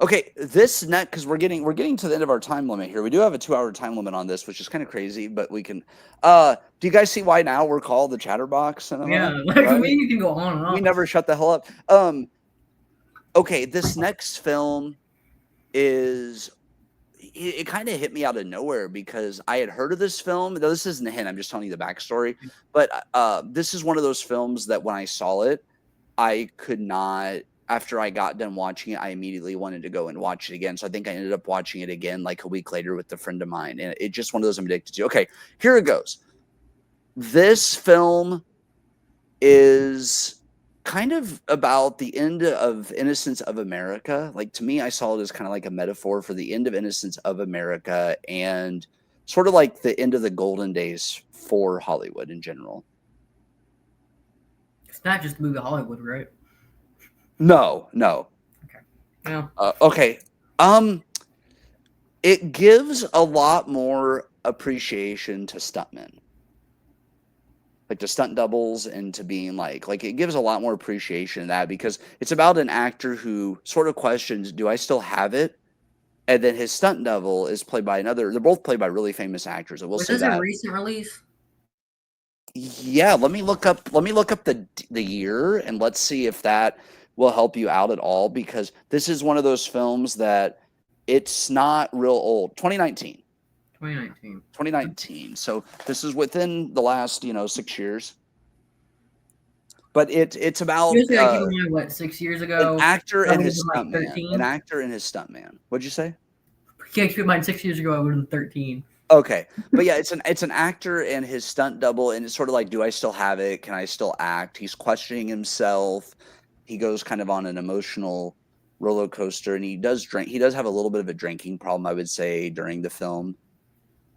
Okay, this next because we're getting to the end of our time limit here. We do have a 2-hour time limit on this, which is kind of crazy, but we can. Do you guys see why now we're called the Chatterbox? Yeah, right? You can go on and on. We never shut the hell up. Okay, this next film is it kind of hit me out of nowhere because I had heard of this film. Though this isn't a hint, I'm just telling you the backstory. But this is one of those films that when I saw it, I could not. After I got done watching it, I immediately wanted to go and watch it again. So I think I ended up watching it again like a week later with a friend of mine, and it's just one of those I'm addicted to. Okay, here it goes. This film is kind of about the end of innocence of America. Like to me, I saw it as kind of like a metaphor for the end of innocence of America and sort of like the end of the golden days for Hollywood in general. It's not just a movie Hollywood, right? No. Okay. Yeah. Okay. It gives a lot more appreciation to stuntmen. Like to stunt doubles and to being like it gives a lot more appreciation to that because it's about an actor who sort of questions, do I still have it? And then his stunt double is played by another. They're both played by really famous actors. I will say Is this that. a recent release? Yeah, let me look up the year and let's see if that will help you out at all because this is one of those films that it's not real old. 2019. 2019. So this is within the last, 6 years. But it's about Usually, like even like, what 6 years ago, an actor and I his was like stuntman. 13. An actor and his stuntman. What'd you say? Can't keep in mind 6 years ago I would have been 13. Okay, but yeah, it's an actor and his stunt double, and it's sort of like, do I still have it? Can I still act? He's questioning himself. He goes kind of on an emotional roller coaster, and he does drink. He does have a little bit of a drinking problem, I would say, during the film.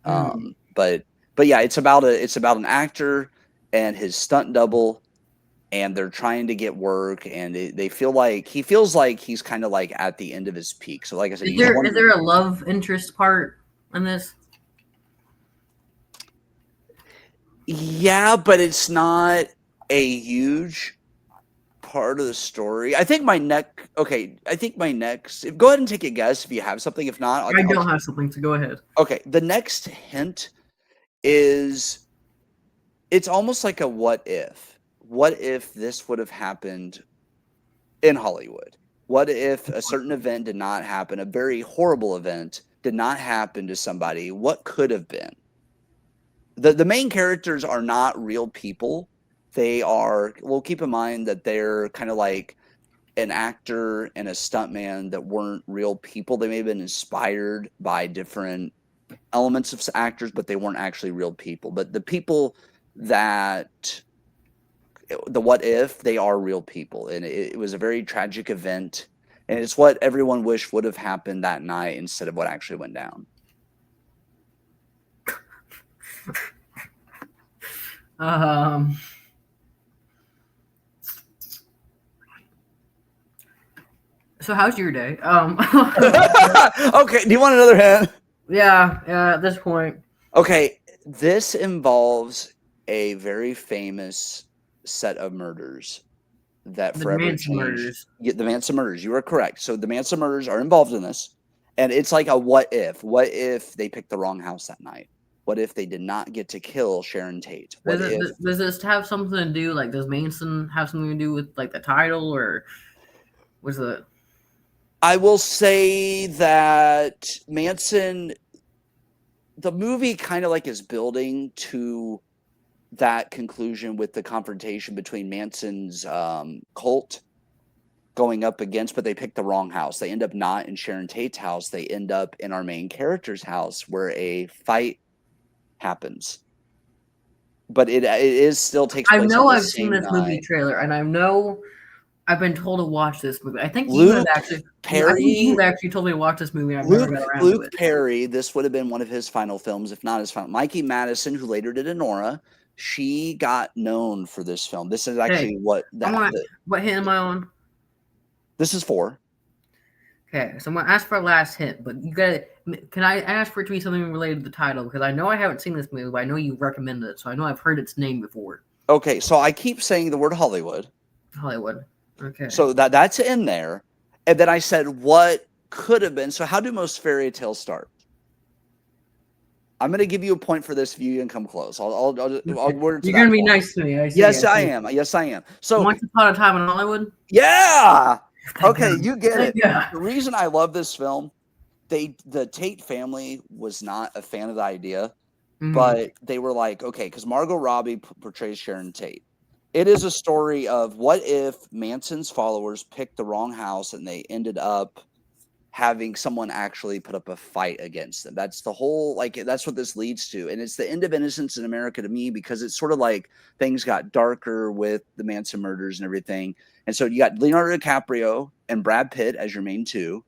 But yeah, it's about an actor and his stunt double, and they're trying to get work, and he feels like he's kind of like at the end of his peak. So, like I said, is there a love interest part in this? Yeah, but it's not a huge part of the story. I think my next. Go ahead and take a guess if you have something. If not, I don't have something, so go ahead. Okay, the next hint is it's almost like a what if. What if this would have happened in Hollywood? What if a certain event did not happen? A very horrible event did not happen to somebody. What could have been? The main characters are not real people. They are, well, keep in mind that they're kind of like an actor and a stuntman that weren't real people. They may have been inspired by different elements of actors, but they weren't actually real people. But the people that, the what if, they are real people. And it was a very tragic event. And it's what everyone wished would have happened that night instead of what actually went down. So how's your day? Okay, do you want another hint? Yeah, at this point. Okay, this involves a very famous set of murders that forever Manson changed. murders. Yeah, the Manson murders. You are correct. So the Manson murders are involved in this, and it's like a what if. What if they picked the wrong house that night? What if they did not get to kill Sharon Tate? Does this have something to do? Like, does Manson have something to do with like the title, or was it? I will say that Manson, the movie kind of like is building to that conclusion with the confrontation between Manson's cult going up against, but they picked the wrong house. They end up not in Sharon Tate's house. They end up in our main character's house where a fight happens. But it is still takes place. I know on the I've seen same this movie night. trailer, and I know I've been told to watch this movie. I think Luke Perry. You've actually told me to watch this movie. I've never got around to Luke it. Perry. This would have been one of his final films, if not his final. Mikey Madison, who later did Anora, she got known for this film. This is actually what hint am I on? This is 4. Okay, so I'm gonna ask for a last hint, but you gotta. Can I ask for it to be something related to the title? Because I know I haven't seen this movie, but I know you recommended it, so I know I've heard its name before. Okay, so I keep saying the word Hollywood. Hollywood. Okay. So that's in there, and then I said what could have been. So how do most fairy tales start? I'm going to give you a point for this if you can come close. I'll word to You're going to be nice to me. Yes, I am. Yes, I am. So Once Upon a Time in Hollywood. Yeah. Okay, you get it. Yeah. The reason I love this film the Tate family was not a fan of the idea, Mhm. but they were like, okay, because Margot Robbie portrays Sharon Tate. It is a story of what if Manson's followers picked the wrong house and they ended up having someone actually put up a fight against them. That's the whole, like, that's what this leads to. And it's the end of Innocence in America to me, because it's sort of like things got darker with the Manson murders and everything. And so you got Leonardo DiCaprio and Brad Pitt as your main two.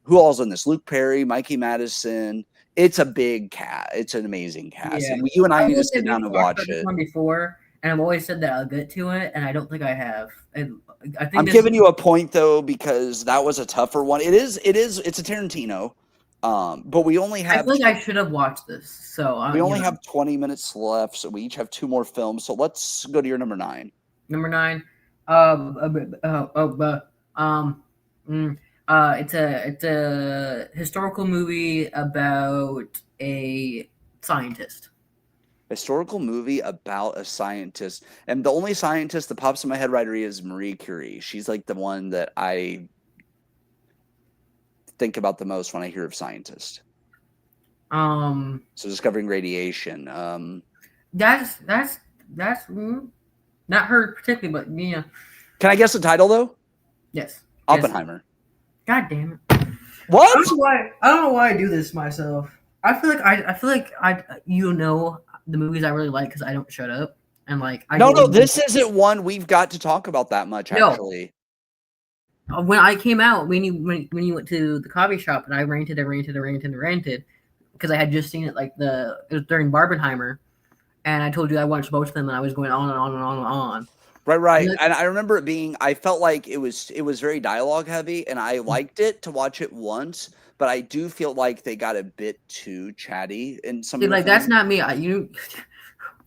Who all's in this? Luke Perry, Mikey Madison. It's a big cast. It's an amazing cast. Yeah. And you and I I've need to looked sit at down and I've watch heard this it. one before, and I've always said that I'll get to it, and I don't think I have. And I think I'm this giving you a point though, because that was a tougher one. It's a Tarantino. But we only I have feel like I should have watched this. So we you only know, have 20 minutes left, so we each have two more films. So let's go to your number 9. number 9. Um, mm, it's a historical movie about a scientist. Historical movie about a scientist. And the only scientist that pops in my head right away is Marie Curie. She's like the one that I think about the most when I hear of scientist. Um, So discovering radiation. that's not her particularly, but yeah, Can I guess the title though? yes, Oppenheimer. God damn it! I What? don't know why. I don't know why I do this to myself. I feel like the movies I really like because I don't shut up and like I No, go. this isn't one we've got to talk about that much, No. actually. When I came out, when you went to the coffee shop and I ranted because I had just seen it it was during Barbenheimer, and I told you I watched both of them and I was going on and on and on and on. Right. And And I remember it being, I felt like it was very dialogue heavy, and I liked it to watch it once, but I do feel like they got a bit too chatty in some of the that's things. not me.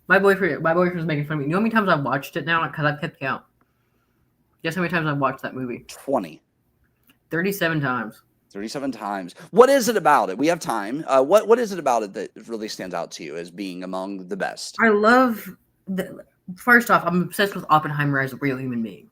My boyfriend was making fun of me. You know how many times I've watched it now? Because I've kept count. Guess how many times I've watched that movie? 20. 37 times. 37 times. What is it about it? We have time. What is it about it that really stands out to you as being among the best? I love first off, I'm obsessed with Oppenheimer as a real human being.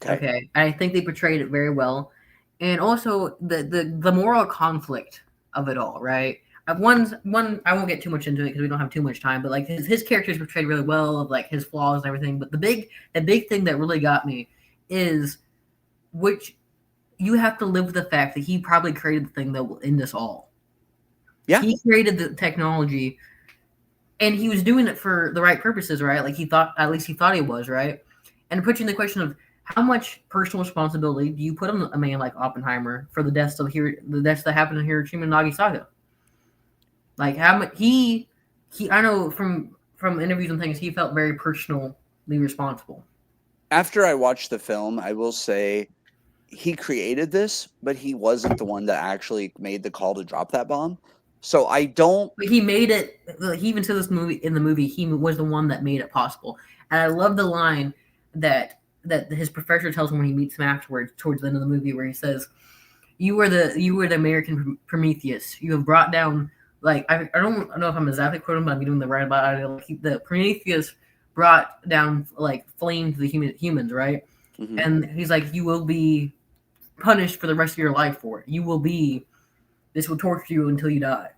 Okay. I think they portrayed it very well. And also the moral conflict of it all, right? One I won't get too much into it because we don't have too much time, but like his character is portrayed really well, of like his flaws and everything. But the big thing that really got me is which you have to live with the fact that he probably created the thing that will end us all. Yeah. He created the technology, and he was doing it for the right purposes, right? Like at least he thought he was, right? And it puts you in the question of how much personal responsibility do you put on a man like Oppenheimer for the deaths that happened in Hiroshima and Nagasaki? Like how much he I know from interviews and things, he felt very personally responsible. After I watched the film, I will say he created this, but he wasn't the one that actually made the call to drop that bomb. So I don't. But he made it. He even said this in the movie, he was the one that made it possible. And I love the line that his professor tells him when he meets him afterwards, towards the end of the movie, where he says, "You were the American Prometheus. You have brought down." Like I don't know if I'm exactly quoting, but I'm doing the right about it. Like, the Prometheus brought down like flame to the humans, right? Mhm. And he's like, "You will be punished for the rest of your life for it. This will torture you until you die."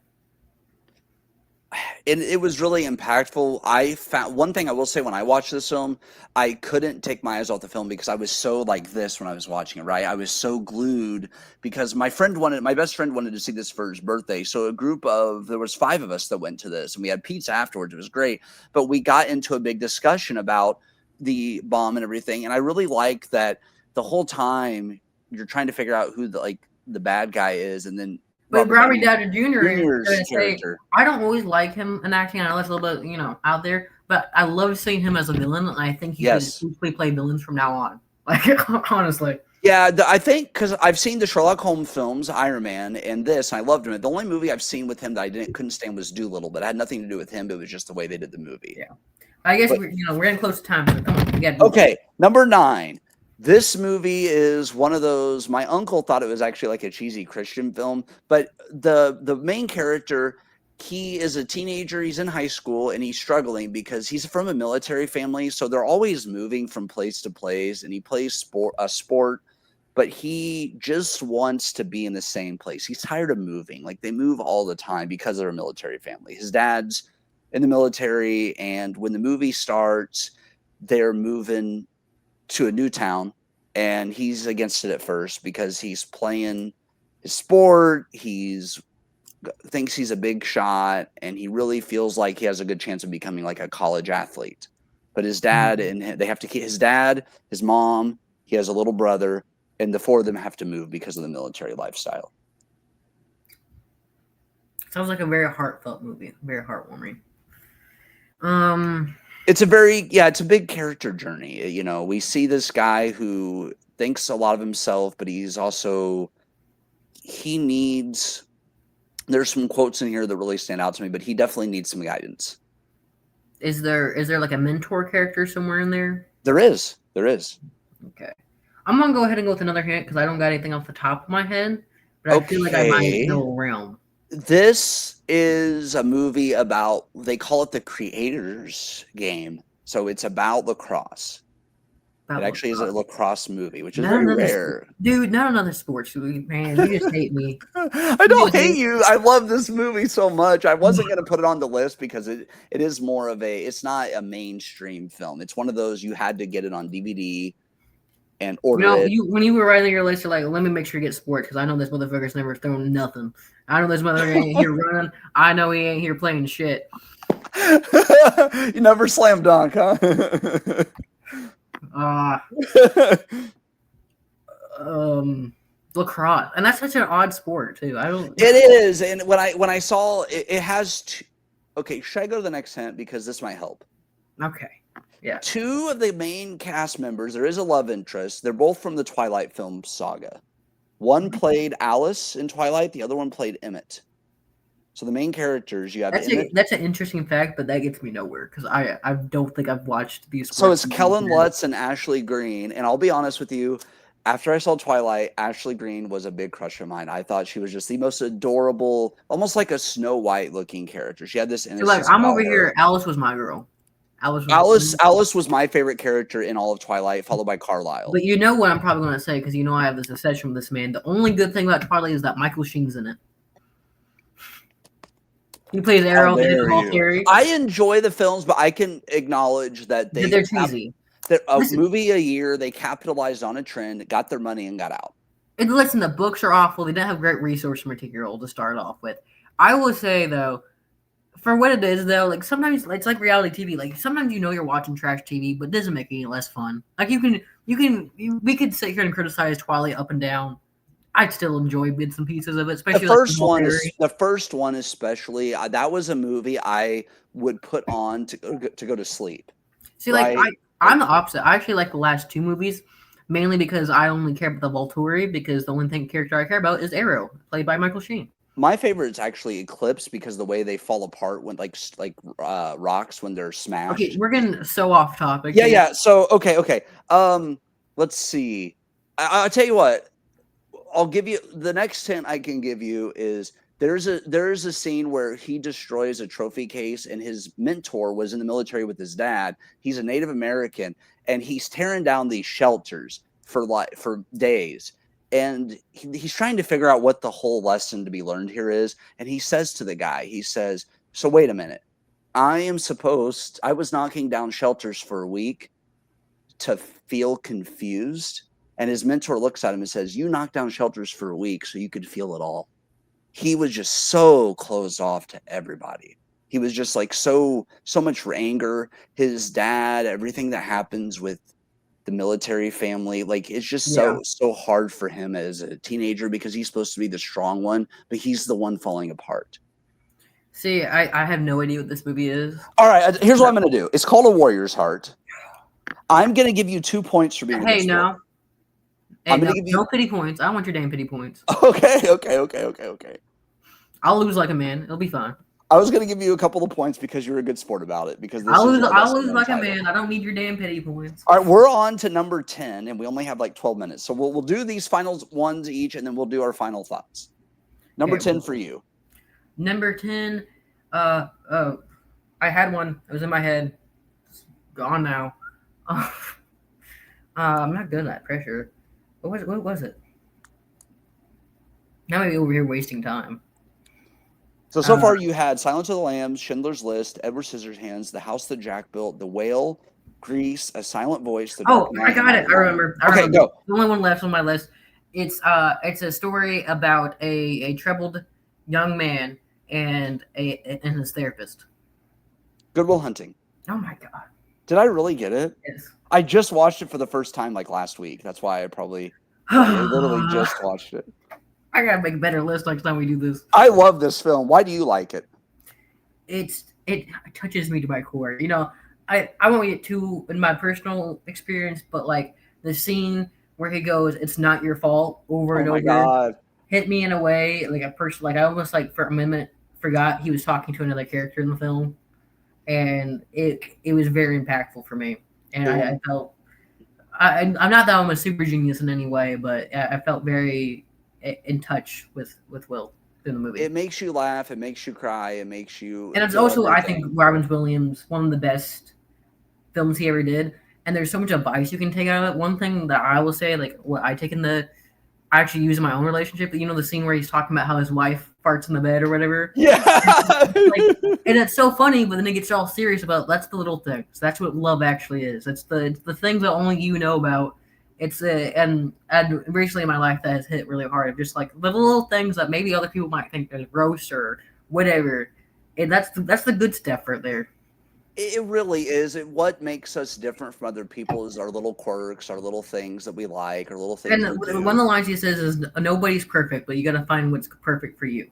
And it was really impactful. I found one thing I will say: when I watched this film, I couldn't take my eyes off the film because I was so like this when I was watching it, right? I was so glued because my best friend wanted to see this for his birthday. So there was 5 of us that went to this, and we had pizza afterwards. It was great. But we got into a big discussion about the bomb and everything. And I really like that the whole time you're trying to figure out who the bad guy is, and then But Robert Downey Jr. Jr.'s is going to say, character. I don't always like him in acting. I know it's a little bit, out there, but I love seeing him as a villain, and I think he should exclusively play villains from now on. Like, honestly. Yeah, I think because I've seen the Sherlock Holmes films, Iron Man, and this, and I loved him. The only movie I've seen with him that I couldn't stand was Dolittle, but it had nothing to do with him. It was just the way they did the movie. Yeah, I guess we're getting close to time. So come on, okay, number 9. This movie is one of those. My uncle thought it was actually like a cheesy Christian film, but the main character, he is a teenager. He's in high school and he's struggling because he's from a military family, so they're always moving from place to place. And he plays a sport but he just wants to be in the same place. He's tired of moving. Like, they move all the time because they're a military family. His dad's in the military, and when the movie starts, they're moving to a new town, and he's against it at first because he's playing his sport. He's thinks he's a big shot, and he really feels like he has a good chance of becoming like a college athlete. But his dad and they have to keep his dad, his mom, he has a little brother, and the four of them have to move because of the military lifestyle. Sounds like a very heartfelt movie, very heartwarming. It's a big character journey. You know, we see this guy who thinks a lot of himself, but he's also there's some quotes in here that really stand out to me, but he definitely needs some guidance. Is there like a mentor character somewhere in there? There is. Okay. I'm going to go ahead and go with another hint because I don't got anything off the top of my head, but I feel like I might know a realm. This is a movie about, they call it the Creators Game. So it's about lacrosse. It actually is a lacrosse movie, which is very rare. Dude, not another sports movie, man. You just hate me. I don't hate you. I love this movie so much. I wasn't going to put it on the list because it is more of it's not a mainstream film. It's one of those you had to get it on DVD and order it. When you were writing your list, you're like, let me make sure you get sports because I know this motherfucker's never thrown nothing. I know this motherfucker ain't here running. I know he ain't here playing shit. You never slam dunk, huh? Lacrosse, and that's such an odd sport too. It is, and when I saw it has okay, should I go to the next hint because this might help? Okay, yeah. Two of the main cast members, there is a love interest. They're both from the Twilight film saga. One played Alice in Twilight, the other one played Emmett. So the main characters, you have that's an interesting fact, but that gets me nowhere because I don't think I've watched these. So it's Kellen Lutz and Ashley Greene, and I'll be honest with you, after I saw Twilight, Ashley Greene was a big crush of mine. I thought she was just the most adorable, almost like a Snow White looking character. She had this innocence. Like, I'm over here. Alice was my girl. Alice was my favorite character in all of Twilight, followed by Carlisle. But you know what I'm probably going to say because you know I have this obsession with this man. The only good thing about Twilight is that Michael Sheen's in it. He plays Arrow in his small series. I enjoy the films, but I can acknowledge that they're cheesy. Movie a year, they capitalized on a trend, got their money, and got out. And listen, the books are awful. They didn't have great resource material to start off with. I will say though, for what it is though, like sometimes it's like reality TV. Like sometimes you're watching trash TV, but it doesn't make it any less fun. Like we could sit here and criticize Twilight up and down. I'd still enjoy bits and pieces of it, especially the first one especially. That was a movie I would put on to go to sleep. See, right? Like I'm the opposite. I actually like the last two movies, mainly because I only care about the Volturi because the only character I care about is Arrow, played by Michael Sheen. My favorite is actually Eclipse because the way they fall apart when like rocks when they're smashed. Okay, we're getting so off topic. Yeah. So okay. Let's see. I'll tell you what. I'll give you the next hint I can give you is there's a scene where he destroys a trophy case and his mentor was in the military with his dad. He's a Native American and he's tearing down these shelters for days. And he's trying to figure out what the whole lesson to be learned here is. And he says to the guy, so wait a minute. I was knocking down shelters for a week to feel confused. And his mentor looks at him and says, you knocked down shelters for a week so you could feel it all. He was just so closed off to everybody. He was just like so much anger. His dad, everything that happens with the military family, like it's just so hard for him as a teenager because he's supposed to be the strong one, but he's the one falling apart. See, I have no idea what this movie is. All right, here's what I'm going to do. It's called A Warrior's Heart. I'm going to give you 2 points for being Hey, no. Hey, no pity points. I want your damn pity points. Okay. I'll lose like a man. It'll be fine. I was going to give you a couple of points because you're a good sport about it. Because I'll lose like a man. I don't need your damn pity points. All right, we're on to number 10, and we only have like 12 minutes. So we'll do these final ones each, and then we'll do our final thoughts. Number 10 for you. Number 10, I had one. It was in my head. It's gone now. I'm not good at that pressure. What was it? Now I'm over here wasting time. So far you had Silence of the Lambs, Schindler's List, Edward Scissorhands, The House That Jack Built, The Whale, Grease, A Silent Voice, The Dark Oh, I Knight, and got it. I Oppenheimer. remember. Okay, go. The only one left on my list. It's a story about a troubled young man and his therapist. Good Will Hunting. Oh my god. Did I really get it? Yes. I just watched it for the first time like last week. That's why I literally just watched it. I gotta make a better list next time we do this. I love this film. Why do you like it? It touches me to my core. You know, I won't get too in my personal experience, but like the scene where he goes, "It's not your fault," over and Oh my over, God. hit me in a way like a person. Like I almost like for a minute forgot he was talking to another character in the film, and it was very impactful for me. And I felt I'm not that I'm a super genius in any way, but I felt very in touch with Will in the movie. It makes you laugh. It makes you cry. It makes you. And it's feel also, I everything. think, Robin Williams, one of the best films he ever did. And there's so much advice you can take out of it. One thing that I will say, like what I take I actually use in my own relationship, but you know the scene where he's talking about how his wife farts in the bed or whatever? Yeah. And it's so funny, but then it gets all serious about that's the little things. That's what love actually is. It's the things that only you know about. It's and recently in my life that has hit really hard. Just like the little things that maybe other people might think is gross or whatever. And that's the good stuff right there. It really is. What makes us different from other people is our little quirks, our little things that we like, our little things. And one of the lines he says is, "Nobody's perfect, but you got to find what's perfect for you."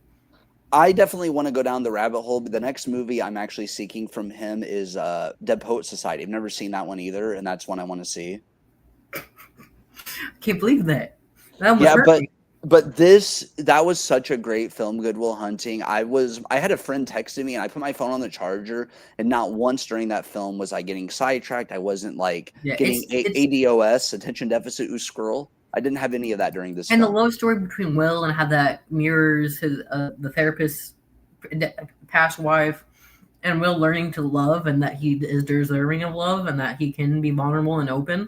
I definitely want to go down the rabbit hole, but the next movie I'm actually seeking from him is Dead Poet Society. I've never seen that one either, and that's one I want to see. Can't believe that. That Yeah, but that was such a great film, Good Will Hunting. I had a friend texting me and I put my phone on the charger, and not once during that film was I getting sidetracked. I wasn't like getting ADOS, attention deficit scroll. I didn't have any of that during this and film. the love story between Will and how that mirrors his the therapist's past wife, and Will learning to love and that he is deserving of love and that he can be vulnerable and open,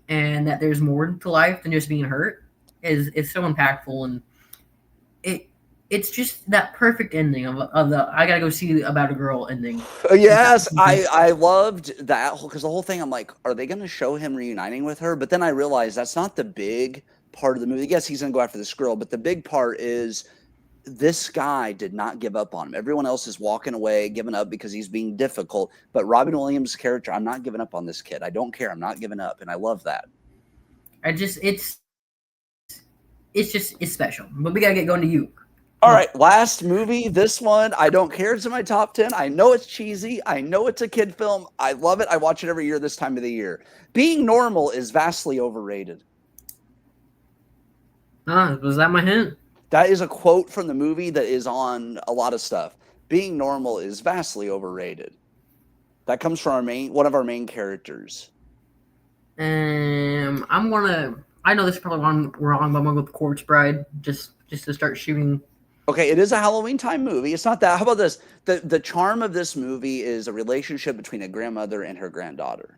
and that there's more to life than just being hurt is so impactful. And it's just that perfect ending of the I gotta go see about a girl ending. Yes, I loved that because the whole thing I'm like, are they going to show him reuniting with her? But then I realized that's not the big part of the movie. Yes, he's going to go after this girl, but the big part is this guy did not give up on him. Everyone else is walking away, giving up because he's being difficult. But Robin Williams' character, I'm not giving up on this kid. I don't care. I'm not giving up, and I love that. It's special. But we gotta get going to you. All right, last movie. This one, I don't care. It's in my top 10. I know it's cheesy. I know it's a kid film. I love it. I watch it every year this time of the year. Being Normal is vastly overrated. Was that my hint? That is a quote from the movie that is on a lot of stuff. Being Normal is vastly overrated. That comes from one of our main characters. I know this is probably wrong, but I'm gonna go with Corpse Bride just to start shooting. Okay, it is a Halloween time movie. It's not that. How about this? The charm of this movie is a relationship between a grandmother and her granddaughter.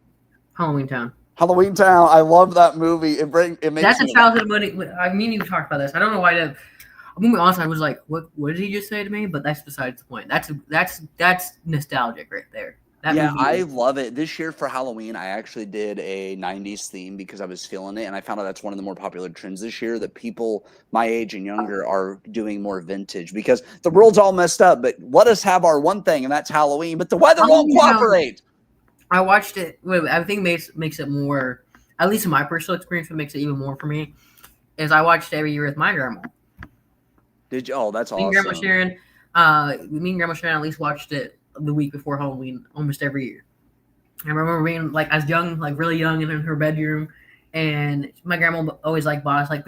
Halloween Town. Halloween Town. I love that movie. It makes that's a childhood movie. I mean, you talked about this. I don't know why. I'm gonna be honest. I was like, what did he just say to me? But that's besides the point. That's nostalgic right there. I love it. This year for Halloween, I actually did a 90s theme because I was feeling it. And I found out that's one of the more popular trends this year, that people my age and younger are doing more vintage because the world's all messed up. But let us have our one thing, and that's Halloween. But the weather won't cooperate. I watched it. I think makes it more, at least in my personal experience, what makes it even more for me is I watched it every year with my grandma. Did you? Oh, that's awesome. Me and Grandma Sharon at least watched it the week before Halloween almost every year. I remember being like as young, like really young, and in her bedroom, and my grandma always like bought us like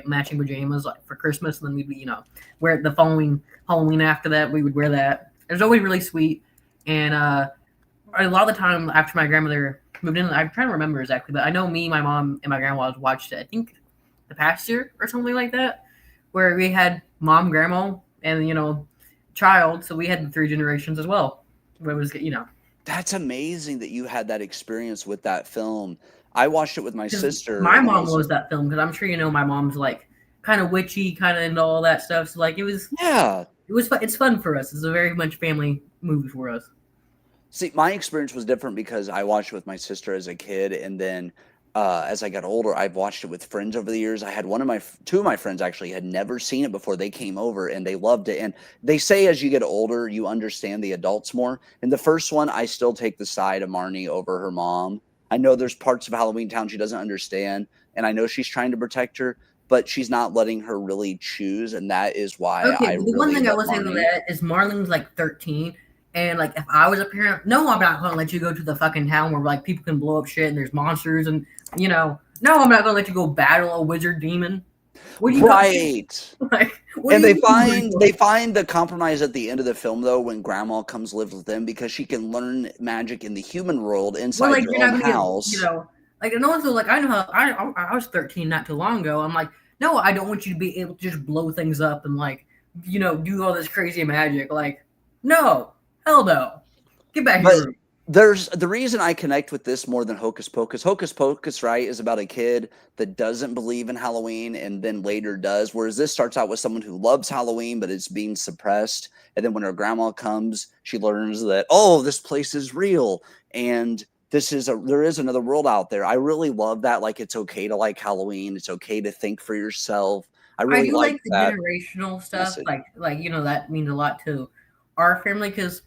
matching pajamas like for Christmas, and then we'd wear it the following Halloween after that. We would wear that. It was always really sweet, and a lot of the time after my grandmother moved in, I'm trying to remember exactly, but I know me, my mom, and my grandma watched it. I think the past year or something like that, where we had mom, grandma, and child, so we had the 3 generations as well. It was That's amazing that you had that experience with that film. I watched it with my Because sister, my and mom loves that film. Because I'm sure you know my mom's like kind of witchy, kind of into all that stuff. So like yeah. it was fun. It's fun for us. It's a very much family movie for us. See, my experience was different because I watched it with my sister as a kid, and then as I got older, I've watched it with friends over the years. I had two of my friends actually had never seen it before. They came over and they loved it. And they say as you get older, you understand the adults more. And the first one, I still take the side of Marnie over her mom. I know there's parts of Halloween Town she doesn't understand, and I know she's trying to protect her, but she's not letting her really choose, and that is why Okay, I but the one really thing I love will say to Marnie. that is Marlene's like 13, and like if I was a parent, no, I'm not gonna let you go to the fucking town where like people can blow up shit and there's monsters and no, I'm not gonna let you go battle a wizard demon. What do you come Right. like? What do And you they mean? find they find the compromise at the end of the film though when grandma comes live with them because she can learn magic in the human world Well, inside like your you're own not gonna get house. like and also like I know how I was 13 not too long ago. I'm like, no, I don't want you to be able to just blow things up and like do all this crazy magic. Like, no, hell no, get back in But your room. there's the reason I connect with this more than Hocus Pocus. Hocus Pocus, right, is about a kid that doesn't believe in Halloween and then later does. Whereas this starts out with someone who loves Halloween, but it's being suppressed. And then when her grandma comes, she learns that, oh, this place is real. And there is another world out there. I really love that. Like it's okay to like Halloween. It's okay to think for yourself. I I really do like like the that generational stuff. message. Like that means a lot to our family because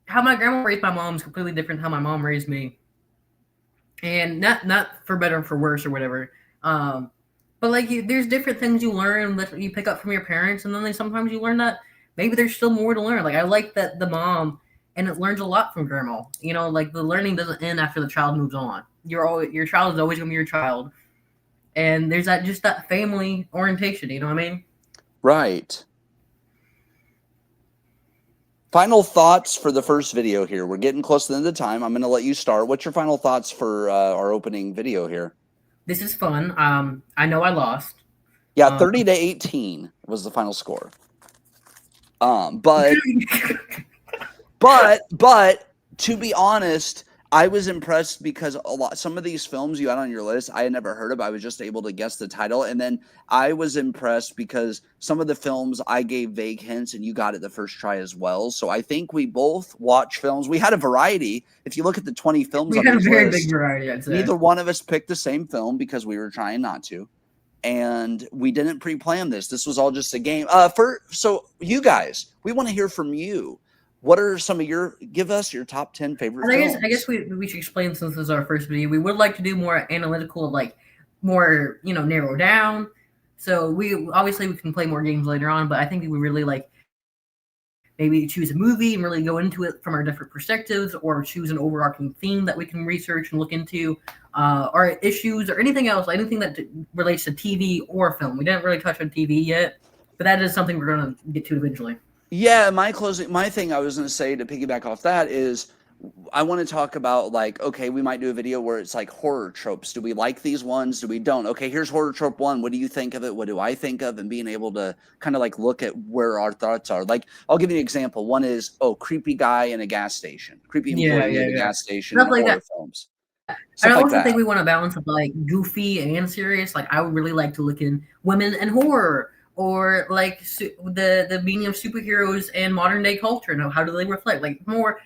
how my grandma raised my mom is completely different than how my mom raised me, and not for better or for worse or whatever. Um, but like there's different things you learn that you pick up from your parents, and then sometimes you learn that maybe there's still more to learn. Like I like that the mom and it learns a lot from grandma. Like the learning doesn't end after the child moves on. Your child is always gonna be your child, and there's that family orientation. You know what I mean? Right. Final thoughts for the first video here. We're getting close to the end of the time. I'm going to let you start. What's your final thoughts for our opening video here? This is fun. I know I lost. Yeah, Um, 30-18 was the final score. But to be honest, I was impressed because some of these films you had on your list I had never heard of. I was just able to guess the title, and then I was impressed because some of the films I gave vague hints and you got it the first try as well. So I think we both watch films. We had a variety. If you look at the 20 films we on had a this very big list, variety, I'd say. neither one of us picked the same film because we were trying not to. And we didn't pre-plan this. This was all just a game. So you guys, we want to hear from you. What are some of give us your top 10 favorite And films? I guess we should explain since this is our first video. We would like to do more analytical, like more narrow down. So we can play more games later on, but I think we really like maybe choose a movie and really go into it from our different perspectives, or choose an overarching theme that we can research and look into, or issues or anything else, anything that relates to TV or film. We didn't really touch on TV yet, but that is something we're going to get to eventually. Yeah, my thing I was going to say to piggyback off that is I want to talk about like, okay, we might do a video where it's like horror tropes. Do we like these ones? Do we don't? Okay, here's horror trope one. What do you think of it? What do I think of? And being able to kind of like look at where our thoughts are. Like, I'll give you an example. One is, creepy guy in a gas station, creepy Yeah, employee yeah, at a yeah. gas station in Stuff like that. horror films, I stuff like also that. think we want a balance of like goofy and serious. Like I would really like to look in women and horror, or like the meaning of superheroes and modern day culture. How do they reflect? Like more,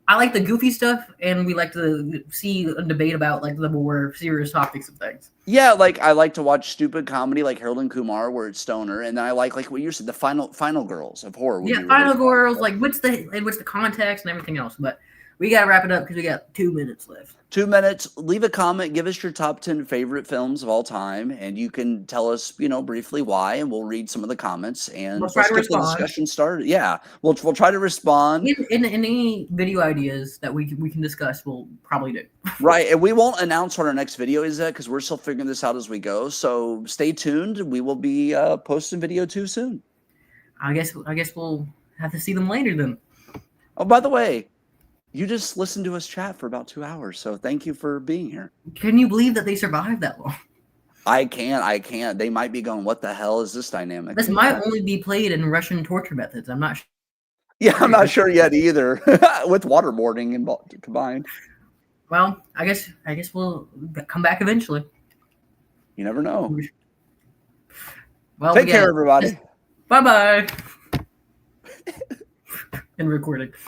I like the goofy stuff, and we like to see a debate about like the more serious topics of things. Yeah, like I like to watch stupid comedy like Harold and Kumar where it's stoner, and then I like what you said, the final girls of horror would Yeah, be really Final fun. Girls. Like what's the context and everything else. But we gotta wrap it up because we got 2 minutes left. 2 minutes. Leave a comment. Give us your top 10 favorite films of all time, and you can tell us, briefly why, and we'll read some of the comments and We'll try let's to get the respond. discussion started. Yeah, we'll try to respond. In any video ideas that we can discuss, we'll probably do. Right, and we won't announce what our next video is at because we're still figuring this out as we go. So stay tuned. We will be posting video too soon. I guess we'll have to see them later then. Oh, by the way, you just listened to us chat for about 2 hours, so thank you for being here. Can you believe that they survived that long? I can't. They might be going, what the hell is this dynamic? This might only be played in Russian torture methods. I'm not sure. Yeah, I'm not sure yet either. With waterboarding combined, Well, I guess we'll come back eventually. you never know. Well, Take care, everybody. Bye bye. And recording.